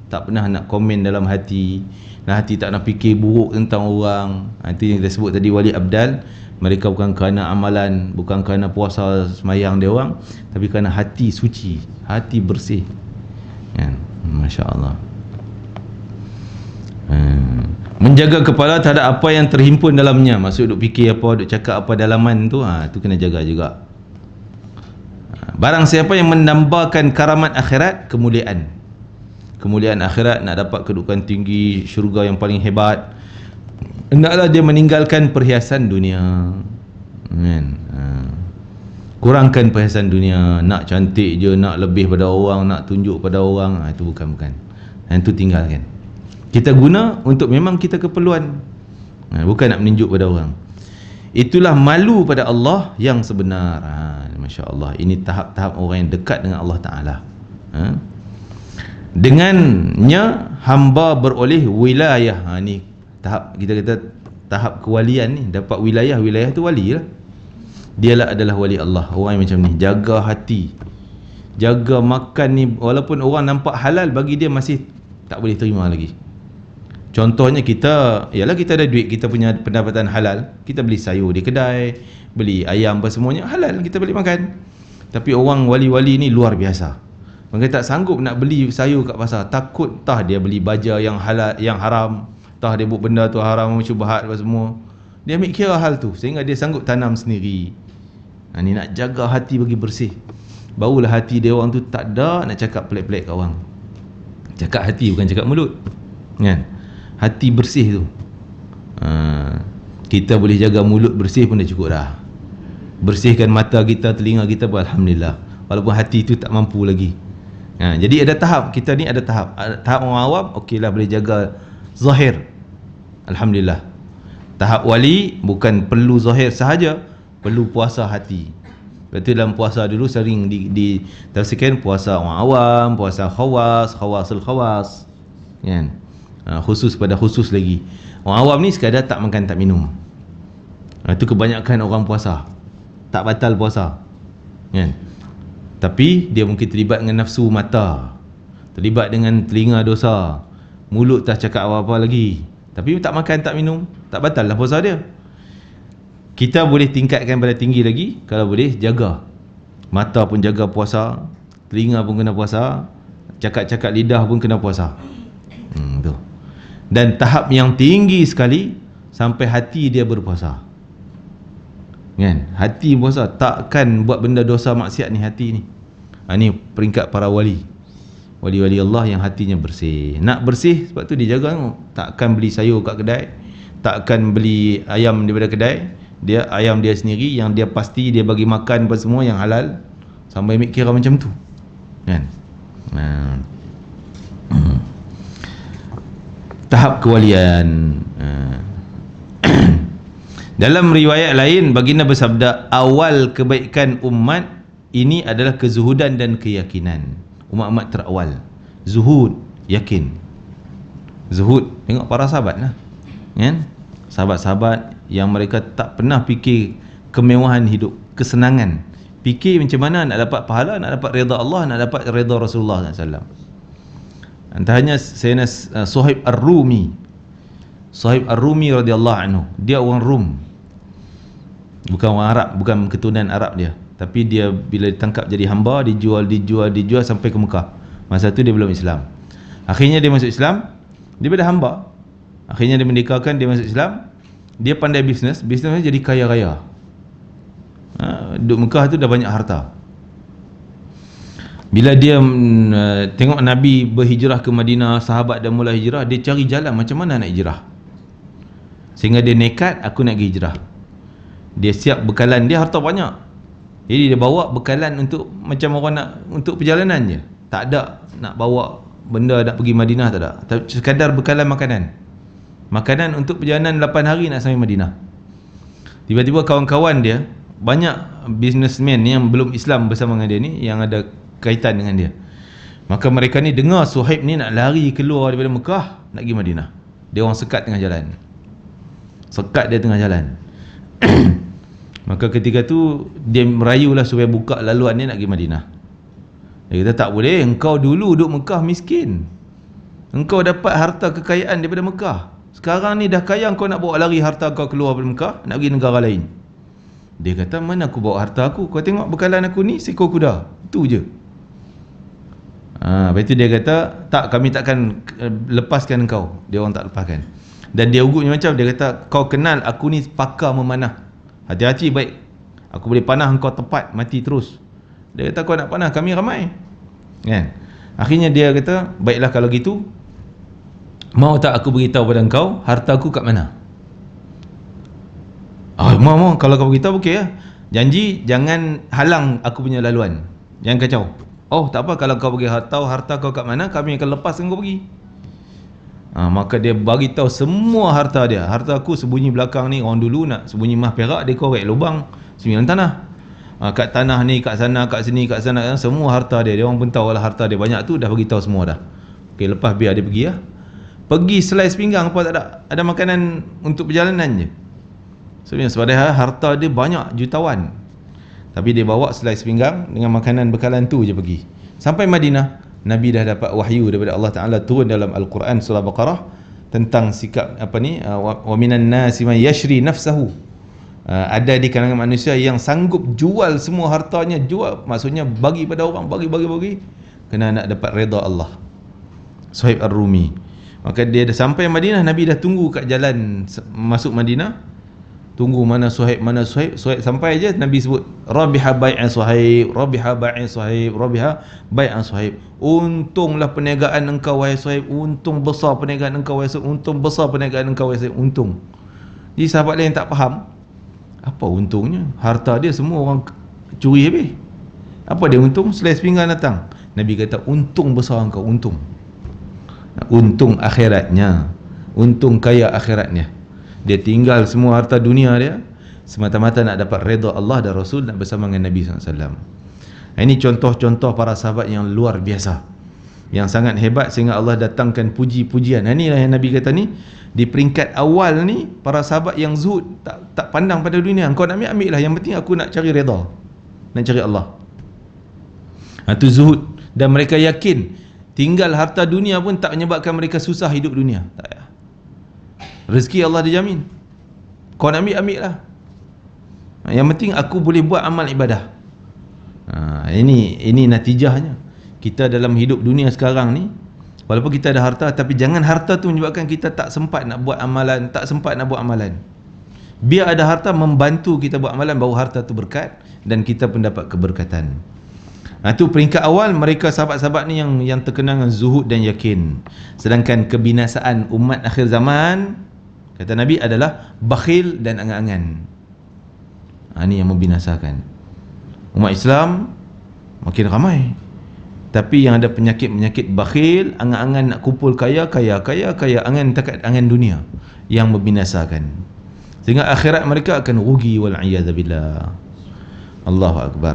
Tak pernah nak komen dalam hati, dan hati tak nak fikir buruk tentang orang. Itu yang kita sebut tadi, wali abdal. Mereka bukan kerana amalan, bukan kerana puasa semayang dia orang, tapi kerana hati suci, hati bersih, kan? Masya Allah. Menjaga kepala terhadap apa yang terhimpun dalamnya. Maksud duk fikir apa, duk cakap apa dalaman tu, tu kena jaga juga. Barang siapa yang menambahkan karamat akhirat, kemuliaan akhirat, nak dapat kedudukan tinggi, syurga yang paling hebat, hendaklah dia meninggalkan perhiasan dunia, kan? Kurangkan perhiasan dunia, nak cantik je, nak lebih pada orang, nak tunjuk pada orang, itu bukan. Itu tinggalkan. Kita guna untuk memang kita keperluan, bukan nak menunjuk pada orang. Itulah malu pada Allah yang sebenar. Masya Allah, ini tahap-tahap orang yang dekat dengan Allah Ta'ala. Dengannya hamba beroleh wilayah. Ni tahap, kita kata tahap kewalian ni, dapat wilayah tu wali lah. Dialah adalah wali Allah. Orang yang macam ni, jaga hati, jaga makan ni, walaupun orang nampak halal, bagi dia masih tak boleh terima lagi. Contohnya kita, ialah kita ada duit, kita punya pendapatan halal, kita beli sayur di kedai, beli ayam apa semuanya halal, kita boleh makan. Tapi orang wali-wali ni luar biasa. Mereka tak sanggup nak beli sayur kat pasar, takut tah dia beli baja yang halal, yang haram, tah dia buat benda tu haram, syubhat apa semua. Dia ambil kira hal tu sehingga dia sanggup tanam sendiri. Ni nak jaga hati bagi bersih. Barulah hati dia orang tu tak ada nak cakap pelik-pelik kat orang. Cakap hati bukan cakap mulut, kan? Hati bersih tu. Kita boleh jaga mulut bersih pun dah cukup dah. Bersihkan mata kita, telinga kita pun alhamdulillah. Walaupun hati tu tak mampu lagi. Jadi ada tahap, kita ni ada tahap. Tahap orang awam, okeylah boleh jaga zahir, alhamdulillah. Tahap wali bukan perlu zahir sahaja, perlu puasa hati. Berarti dalam puasa dulu sering ditafsirkan puasa orang awam, puasa khawasul khawas, kan? Khusus pada khusus lagi. Orang awam ni sekadar tak makan tak minum. Itu kebanyakan orang puasa, tak batal puasa, kan? Tapi dia mungkin terlibat dengan nafsu mata, terlibat dengan telinga dosa, mulut tak cakap apa-apa lagi, tapi tak makan tak minum, tak batal lah puasa dia. Kita boleh tingkatkan pada tinggi lagi kalau boleh jaga mata pun jaga puasa, telinga pun kena puasa, cakap-cakap lidah pun kena puasa. Tu. Dan tahap yang tinggi sekali sampai hati dia berpuasa, kan? Hati puasa, takkan buat benda dosa maksiat ni hati ni. Ni peringkat para wali, wali-wali Allah yang hatinya bersih. Nak bersih, sebab tu dia jaga, takkan beli sayur kat kedai, takkan beli ayam daripada kedai, dia ayam dia sendiri yang dia pasti dia bagi makan apa semua yang halal, sampai ambil kira macam tu, kan? Tahap kewalian. Dalam riwayat lain baginda bersabda, awal kebaikan umat ini adalah kezuhudan dan keyakinan. Umat-umat terawal zuhud, yakin. Zuhud, tengok para sahabat lah, kan? Sahabat-sahabat yang mereka tak pernah fikir kemewahan hidup, kesenangan, fikir macam mana nak dapat pahala, nak dapat redha Allah, nak dapat redha Rasulullah SAW. Antaranya Sayyidina Suhaib Ar-Rumi. Suhaib Ar-Rumi radhiyallahu anhu, dia orang Rum, bukan orang Arab, bukan keturunan Arab dia, tapi dia bila ditangkap jadi hamba, dijual sampai ke Mekah. Masa tu dia belum Islam. Akhirnya dia masuk Islam, dia pada hamba. Akhirnya dia merdekakan, dia masuk Islam. Dia pandai bisnesnya jadi kaya raya. Duduk Mekah tu dah banyak harta. Bila dia tengok Nabi berhijrah ke Madinah, sahabat dah mulai hijrah, dia cari jalan macam mana nak hijrah. Sehingga dia nekat, aku nak pergi hijrah. Dia siap bekalan, dia harta banyak. Jadi dia bawa bekalan untuk macam orang nak untuk perjalanan je. Tak ada nak bawa benda nak pergi Madinah, tak ada. Sekadar bekalan makanan. Makanan untuk perjalanan 8 hari nak sampai Madinah. Tiba-tiba kawan-kawan dia, banyak businessman yang belum Islam bersama dengan dia ni, yang ada kaitan dengan dia. Maka mereka ni dengar Suhaib ni nak lari keluar daripada Mekah, nak pergi Madinah. Dia orang sekat tengah jalan. Sekat dia tengah jalan. Maka ketika tu dia merayulah supaya buka laluan dia nak pergi Madinah. Dia kata tak boleh, engkau dulu duduk Mekah miskin, engkau dapat harta kekayaan daripada Mekah. Sekarang ni dah kaya, engkau nak bawa lari harta kau keluar dari Mekah, nak pergi negara lain. Dia kata, mana aku bawa harta aku? Kau tengok bekalan aku ni, seekor kuda, itu je. Lepas itu dia kata, tak, kami takkan lepaskan engkau. Dia orang tak lepaskan. Dan dia ugupnya macam, dia kata, kau kenal aku ni pakar memanah, hati-hati baik, aku boleh panah engkau tepat, mati terus. Dia kata kau nak panah, kami ramai, kan? Akhirnya dia kata, baiklah kalau gitu, mau tak aku beritahu pada engkau harta aku kat mana? Mau kalau kau beritahu okey lah. Janji jangan halang aku punya laluan, jangan kacau. Tak apa, kalau kau bagi harta kau kat mana, kami akan lepaskan kau pergi. Maka dia bagi tahu semua harta dia. Harta aku sembunyi belakang ni, orang dulu nak sembunyi emas perak, dia korek lubang sembilan tanah. Kat tanah ni, kat sana, kat sini, kat sana, semua harta dia. Dia orang pun tahu lah harta dia banyak tu, dah bagi tahu semua dah. Okey, lepas biar dia pergi lah. Pergi slice pinggang apa tak ada. Ada makanan untuk perjalanan je. Sebenarnya harta dia banyak jutawan, tapi dia bawa slice pinggang dengan makanan bekalan tu je pergi. Sampai Madinah, Nabi dah dapat wahyu daripada Allah Ta'ala turun dalam Al-Quran surah Baqarah tentang sikap wa minan nasi man yashri nafsahu. Ada di kalangan manusia yang sanggup jual semua hartanya, jual maksudnya bagi pada orang, bagi kena nak dapat redha Allah. Suhaib Ar-Rumi. Maka dia dah sampai Madinah, Nabi dah tunggu kat jalan masuk Madinah, tunggu mana Suhaib sampai je Nabi sebut rabiha bai'an Suhaib, rabiha bai'an Suhaib, rabiha bai'an Suhaib. Untunglah perniagaan engkau wahai Suhaib, untung besar perniagaan engkau wahai Suhaib, untung besar perniagaan engkau wahai Suhaib, untung. Jadi sahabat lain tak faham, apa untungnya? Harta dia semua orang curi habis. Apa dia untung? Slice pinggang datang. Nabi kata untung besar engkau, untung akhiratnya, untung kaya akhiratnya. Dia tinggal semua harta dunia dia semata-mata nak dapat redha Allah dan Rasul, nak bersama dengan Nabi SAW. Ini contoh-contoh para sahabat yang luar biasa, yang sangat hebat sehingga Allah datangkan puji-pujian. Inilah yang Nabi kata ni, di peringkat awal ni para sahabat yang zuhud, tak pandang pada dunia. Kau nak ambil lah, yang penting aku nak cari redha, nak cari Allah. Itu zuhud. Dan mereka yakin tinggal harta dunia pun tak menyebabkan mereka susah hidup dunia. Tak ya. Rezeki Allah dijamin. Kau nak ambil lah. Yang penting aku boleh buat amal ibadah. Ini natijahnya. Kita dalam hidup dunia sekarang ni, walaupun kita ada harta, tapi jangan harta tu menyebabkan kita tak sempat nak buat amalan, Biar ada harta membantu kita buat amalan, baru harta tu berkat dan kita pun dapat keberkatan. Itu peringkat awal mereka sahabat-sahabat ni yang terkenal dengan zuhud dan yakin. Sedangkan kebinasaan umat akhir zaman, kata Nabi, adalah bakhil dan angan-angan. Ini yang membinasakan. Umat Islam makin ramai, tapi yang ada penyakit bakhil, angan-angan nak kumpul kaya, angan takat angan dunia, yang membinasakan. Sehingga akhirat mereka akan rugi, wal'iyadzabillah. Allahu Akbar.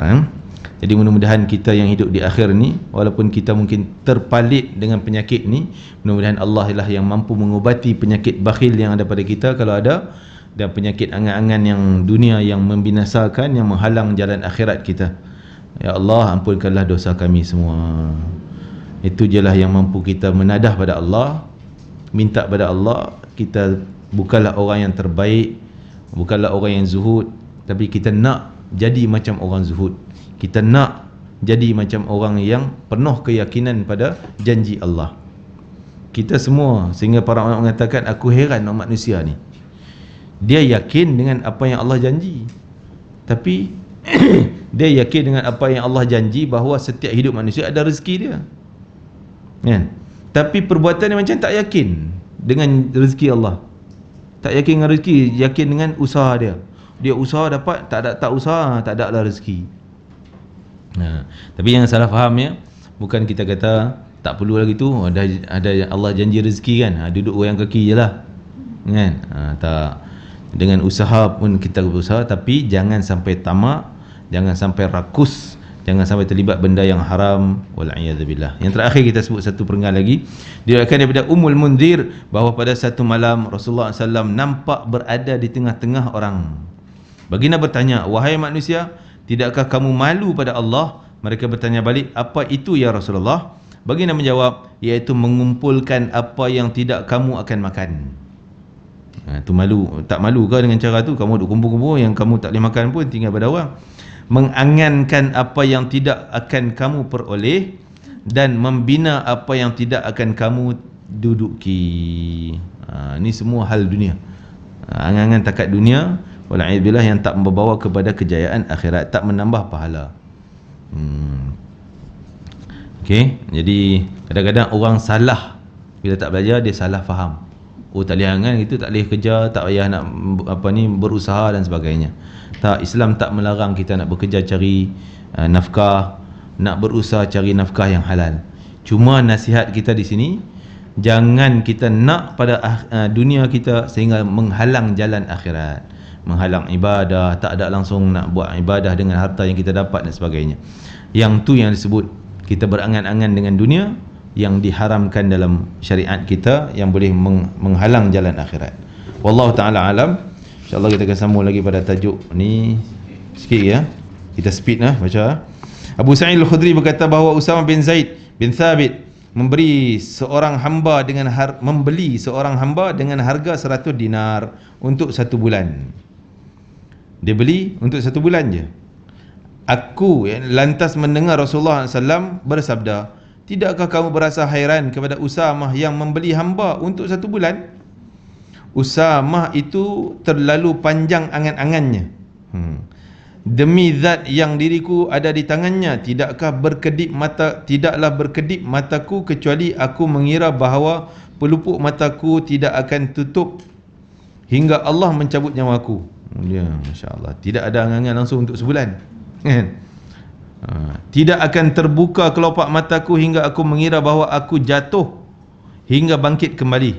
Jadi mudah-mudahan kita yang hidup di akhir ni, walaupun kita mungkin terpalit dengan penyakit ni, mudah-mudahan Allah lah yang mampu mengubati penyakit bakhil yang ada pada kita kalau ada, dan penyakit angan-angan yang dunia yang membinasakan, yang menghalang jalan akhirat kita. Ya Allah, ampunkanlah dosa kami semua. Itu jelah yang mampu kita menadah pada Allah, minta pada Allah. Kita bukanlah orang yang terbaik, bukanlah orang yang zuhud, tapi kita nak jadi macam orang zuhud. Kita nak jadi macam orang yang penuh keyakinan pada janji Allah. Kita semua, sehingga para ulama mengatakan, aku heran orang manusia ni, dia yakin dengan apa yang Allah janji, tapi dia yakin dengan apa yang Allah janji bahawa setiap hidup manusia ada rezeki dia, kan? Tapi perbuatan dia macam tak yakin dengan rezeki Allah, tak yakin dengan rezeki, yakin dengan usaha dia. Dia usaha dapat, tak usaha tak ada lah rezeki. Tapi jangan salah faham ya, bukan kita kata tak perlu lagi tu, ada Allah janji rezeki kan, duduk goyang kaki je lah, kan? Tak, dengan usaha pun kita berusaha, tapi jangan sampai tamak, jangan sampai rakus, jangan sampai terlibat benda yang haram, wal'iyadzubillah. Yang terakhir kita sebut satu perenggan lagi, diriwayatkan daripada Ummul Mundhir bahawa pada satu malam Rasulullah SAW nampak berada di tengah-tengah orang. Baginda bertanya, wahai manusia, tidakkah kamu malu pada Allah? Mereka bertanya balik, apa itu ya Rasulullah? Baginda menjawab, iaitu mengumpulkan apa yang tidak kamu akan makan. Itu malu. Tak malu kau dengan cara tu? Kamu duk kumpul-kumpul, yang kamu tak boleh makan pun tinggal pada orang. Mengangankan apa yang tidak akan kamu peroleh, dan membina apa yang tidak akan kamu duduki. Ini semua hal dunia. Angan-angan takat dunia, wala'idzubillah, yang tak membawa kepada kejayaan akhirat, tak menambah pahala. Okey, jadi kadang-kadang orang salah bila tak belajar, dia salah faham. Oh, tak boleh angan itu, tak boleh kerja, tak payah nak berusaha dan sebagainya. Tak, Islam tak melarang kita nak bekerja cari nafkah, nak berusaha cari nafkah yang halal. Cuma nasihat kita di sini, jangan kita nak pada dunia kita sehingga menghalang jalan akhirat, menghalang ibadah, tak ada langsung nak buat ibadah dengan harta yang kita dapat dan sebagainya. Yang tu yang disebut kita berangan-angan dengan dunia yang diharamkan dalam syariat kita, yang boleh menghalang jalan akhirat. Wallahu taala alam. InsyaAllah kita akan sambung lagi pada tajuk ni sikit ya. Kita speed lah baca. Abu Sa'id Al-Khudri berkata bahawa Usamah bin Zaid bin Thabit membeli seorang hamba dengan harga 100 dinar untuk 1 bulan. Dia beli untuk 1 bulan je. Aku lantas mendengar Rasulullah SAW bersabda, tidakkah kamu berasa hairan kepada Usamah yang membeli hamba untuk 1 bulan? Usamah itu terlalu panjang angan-angannya. Demi zat yang diriku ada di tangannya, tidaklah berkedip mataku kecuali aku mengira bahawa pelupuk mataku tidak akan tutup hingga Allah mencabut nyawaku. Dia, masya-Allah, tidak ada angan-angan langsung untuk sebulan. Tidak akan terbuka kelopak mataku hingga aku mengira bahawa aku jatuh hingga bangkit kembali.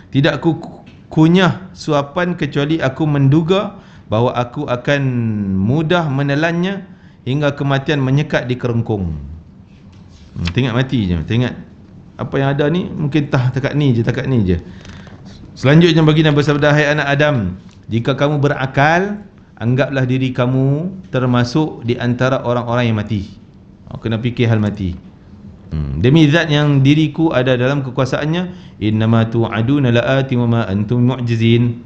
Tidak aku kunyah suapan kecuali aku menduga bahawa aku akan mudah menelannya hingga kematian menyekat di kerengkung. Tengok mati je, tengok apa yang ada ni, mungkin takat ni je. Selanjutnya baginda bersabda, hai anak Adam, jika kamu berakal, anggaplah diri kamu termasuk di antara orang-orang yang mati. Kena fikir hal mati. Demi zat yang diriku ada dalam kekuasaannya, innama tu'aduna la'ati wa ma antum mu'jizin.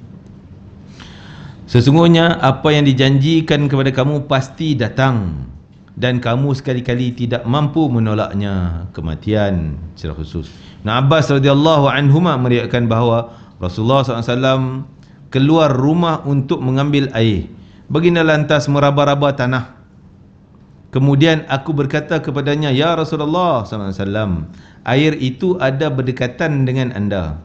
Sesungguhnya apa yang dijanjikan kepada kamu pasti datang, dan kamu sekali-kali tidak mampu menolaknya. Kematian secara khusus. Ibn Abbas radhiyallahu anhuma meriwayatkan bahawa Rasulullah SAW keluar rumah untuk mengambil air. Baginda lantas meraba-raba tanah. Kemudian aku berkata kepadanya, ya Rasulullah SAW, air itu ada berdekatan dengan anda.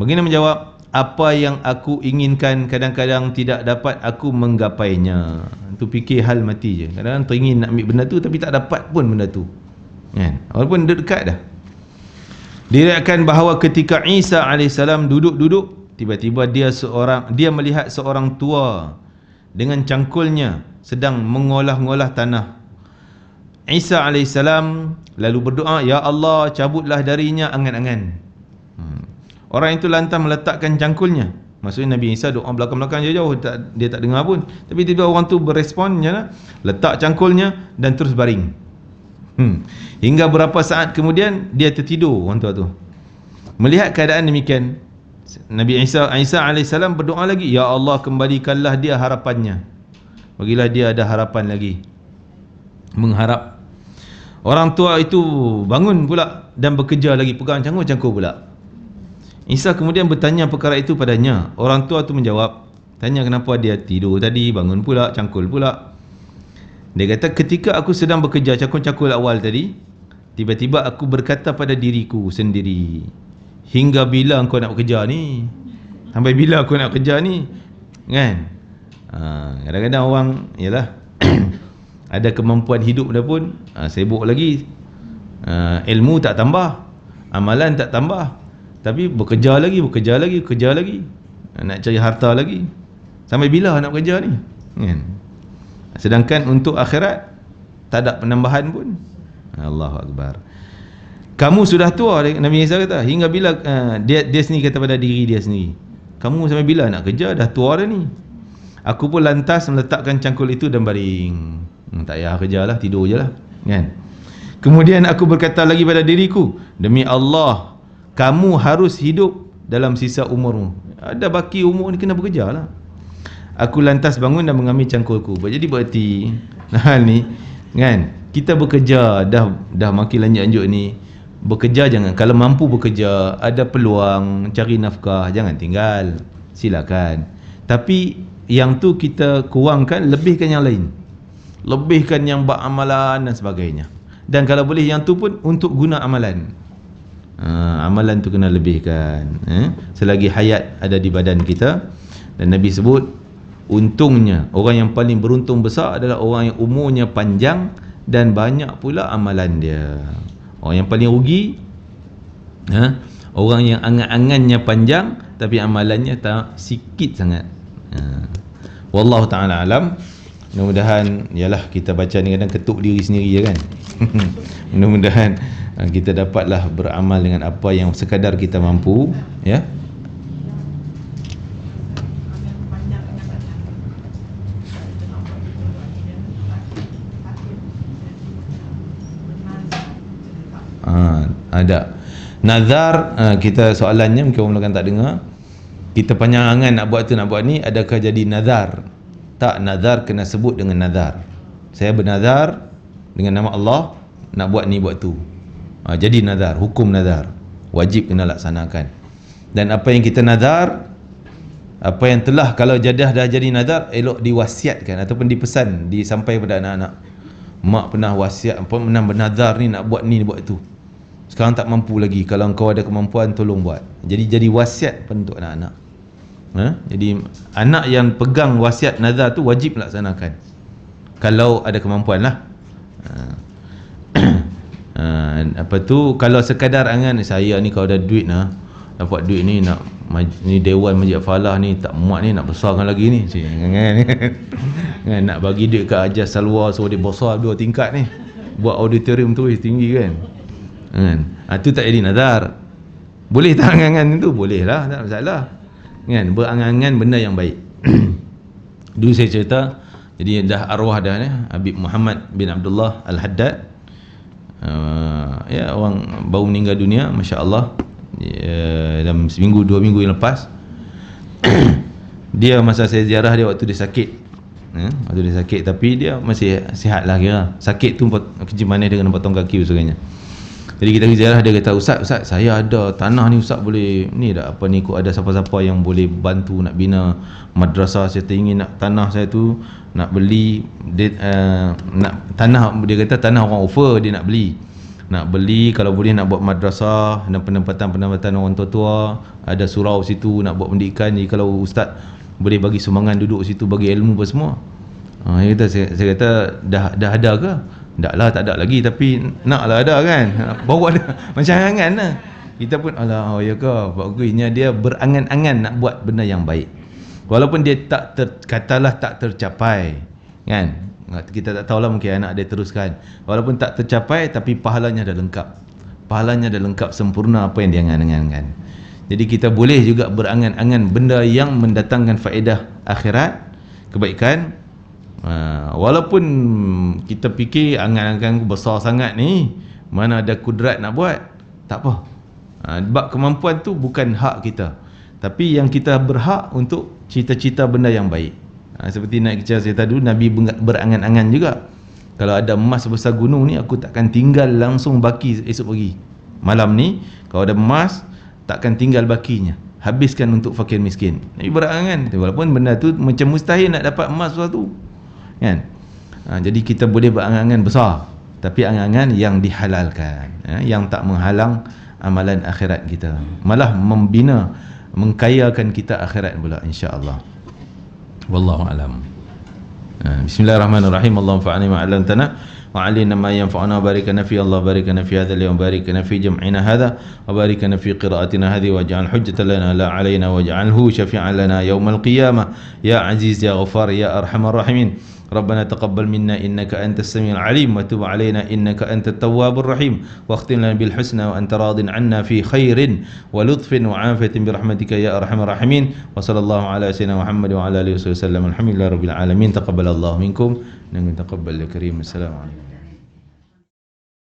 Baginda menjawab, apa yang aku inginkan kadang-kadang tidak dapat aku menggapainya. Itu fikir hal mati je. Kadang-kadang teringin nak ambil benda tu tapi tak dapat pun benda tu, kan? Walaupun dekat dah. Diriwayatkan bahawa ketika Isa AS duduk-duduk, tiba-tiba dia melihat seorang tua dengan cangkulnya sedang mengolah-ngolah tanah. Isa AS lalu berdoa, ya Allah, cabutlah darinya angan-angan. Orang itu lantas meletakkan cangkulnya. Maksudnya Nabi Isa doa belakang-belakang jauh, dia tak dengar pun. Tapi tiba-tiba orang tu berespon, letak cangkulnya dan terus baring. Hingga berapa saat kemudian dia tertidur orang tua tu. Melihat keadaan demikian, Nabi Isa AS berdoa lagi, ya Allah, kembalikanlah dia harapannya. Bagilah dia ada harapan lagi, mengharap. Orang tua itu bangun pula dan bekerja lagi, pegang cangkul pula. Isa kemudian bertanya perkara itu padanya. Orang tua tu menjawab, tanya kenapa dia tidur tadi, bangun pula, cangkul pula. Dia kata, ketika aku sedang bekerja cangkul-cangkul awal tadi, tiba-tiba aku berkata pada diriku sendiri, hingga bila engkau nak bekerja ni? Sampai bila aku nak kerja ni? Kan? Kadang-kadang orang, yalah, ada kemampuan hidup dah pun, sibuk lagi, ilmu tak tambah, amalan tak tambah, tapi bekerja lagi, nak cari harta lagi. Sampai bila nak bekerja ni? Kan? Sedangkan untuk akhirat tak ada penambahan pun. Allahu Akbar. Kamu sudah tua, Nabi Isa kata, hingga bila dia sendiri kata pada diri dia sendiri, kamu sampai bila nak kerja, dah tua dah ni. Aku pun lantas meletakkan cangkul itu dan baring. Tak payah kerjalah, tidur je lah, kan? Kemudian aku berkata lagi pada diriku, demi Allah, kamu harus hidup dalam sisa umurmu. Ada baki umur ni, kena bekerja lah. Aku lantas bangun dan mengambil cangkulku. Jadi berarti hal ni, kan, kita bekerja dah makin lanjut-lanjut ni. Bekerja jangan, kalau mampu bekerja, ada peluang cari nafkah, jangan tinggal, silakan. Tapi yang tu kita kurangkan, lebihkan yang lain. lebihkan yang buat amalan dan sebagainya. Dan kalau boleh yang tu pun untuk guna amalan. Amalan tu kena lebihkan, selagi hayat ada di badan kita. Dan Nabi sebut, untungnya orang yang paling beruntung besar adalah orang yang umurnya panjang dan banyak pula amalan dia. Orang yang paling rugi, orang yang angan-angannya panjang tapi amalannya tak sikit sangat. Wallahu ta'ala alam. Mudah-mudahan, yalah, kita baca ni kadang ketuk diri sendiri je kan. Mudah-mudahan kita dapatlah beramal dengan apa yang sekadar kita mampu, ya. Ada nazar. Kita soalannya mungkin orang tak dengar. Kita panjang angan nak buat tu nak buat ni, adakah jadi nazar? Tak, nazar kena sebut dengan nazar. Saya bernazar dengan nama Allah nak buat ni buat tu. Jadi nazar, hukum nazar, wajib kena laksanakan. Dan apa yang kita nazar, apa yang telah, kalau dah jadi nazar, elok diwasiatkan ataupun dipesan, disampai pada anak-anak. Mak pernah wasiat, pernah bernazar ni nak buat ni buat tu. Sekarang tak mampu lagi. Kalau engkau ada kemampuan, tolong buat. Jadi wasiat pun untuk anak-anak. Jadi anak yang pegang wasiat nazar tu wajib laksanakan kalau ada kemampuan lah. Apa tu, kalau sekadar angan, saya ni kalau ada duit dapat duit ni, nak ni Dewan Masjid Falah ni tak muat ni, nak besarkan lagi ni. Nak bagi duit ke Haji Salwa suruh dia besar 2 tingkat ni, buat auditorium tu tinggi kan. Tu tak jadi nazar. Boleh tak angan-angan itu? Boleh lah, tak masalah kan. Berangan-angan benda yang baik. Dulu saya cerita, jadi dah arwah dah ni, Habib Muhammad bin Abdullah Al-Haddad, ya, orang baru meninggal dunia, Masya Allah, dalam seminggu 2 minggu yang lepas. Dia masa saya ziarah dia waktu dia sakit, waktu dia sakit, tapi dia masih sihat lah kira. Sakit tu kerja mana dia kena potong kaki sebagainya. Jadi kita pergi ziarah, dia kata, Ustaz, saya ada tanah ni, Ustaz boleh ni tak, apa ni, ada siapa-siapa yang boleh bantu nak bina madrasah. Saya ingin nak tanah saya tu nak beli, nak tanah, dia kata tanah orang offer, dia nak beli, kalau boleh nak buat madrasah dan penempatan orang tua-tua, ada surau situ nak buat pendidikan. Jadi kalau Ustaz boleh bagi sumbangan duduk situ, bagi ilmu apa semua. Dia kata, saya kata, dah ada ke? Tak lah, tak ada lagi, tapi naklah ada kan. Baru ada macam angan lah. Kita pun, alah, ya ke, bagusnya dia berangan-angan nak buat benda yang baik. Walaupun dia katalah tak tercapai kan. Kita tak tahulah, mungkin anak dia teruskan. Walaupun tak tercapai, tapi pahalanya dah lengkap. Pahalanya dah lengkap, sempurna apa yang dia angan-angan. Jadi kita boleh juga berangan-angan benda yang mendatangkan faedah akhirat, kebaikan. Walaupun kita fikir angan-angan besar sangat ni, mana ada kudrat nak buat, tak apa. Sebab kemampuan tu bukan hak kita, tapi yang kita berhak untuk cita-cita benda yang baik. Seperti nak cerita dulu, Nabi berangan-angan juga, kalau ada emas sebesar gunung ni, aku takkan tinggal langsung baki esok pagi. Malam ni kalau ada emas, takkan tinggal bakinya, habiskan untuk fakir miskin. Nabi berangan, walaupun benda tu macam mustahil nak dapat emas sesuatu kan. Jadi kita boleh berangan-angan besar, tapi angan-angan yang dihalalkan, yang tak menghalang amalan akhirat kita, malah membina, mengkayakan kita akhirat pula, insya-Allah. Wallahu alam. Bismillahirrahmanirrahim. Allahumma fa'alna ma 'allamtana wa 'allimna ma yanfa'una, barikana fi Allah, barikana fi hadzal yawm, barikana fi jam'ina hadha, wa barikana fi qira'atina hadhihi, waj'al hujjatan lana la 'alaina, waj'alhu syafi'an lana yawmal qiyamah, ya aziz ya ghafar ya arhamar rahimin. ربنا تقبل منا إنك أنت السميع العليم وتب علينا إنك أنت التواب الرحيم واختم لنا بالحسنى وأنت راض عنا في خير ولطف وعافية برحمتك يا أرحم الراحمين. وصلى الله على سيدنا محمد وعلى آله وصحبه وسلم. الحمد لله رب العالمين. تقبل الله منكم. نتقبل الكريم. السلام عليكم.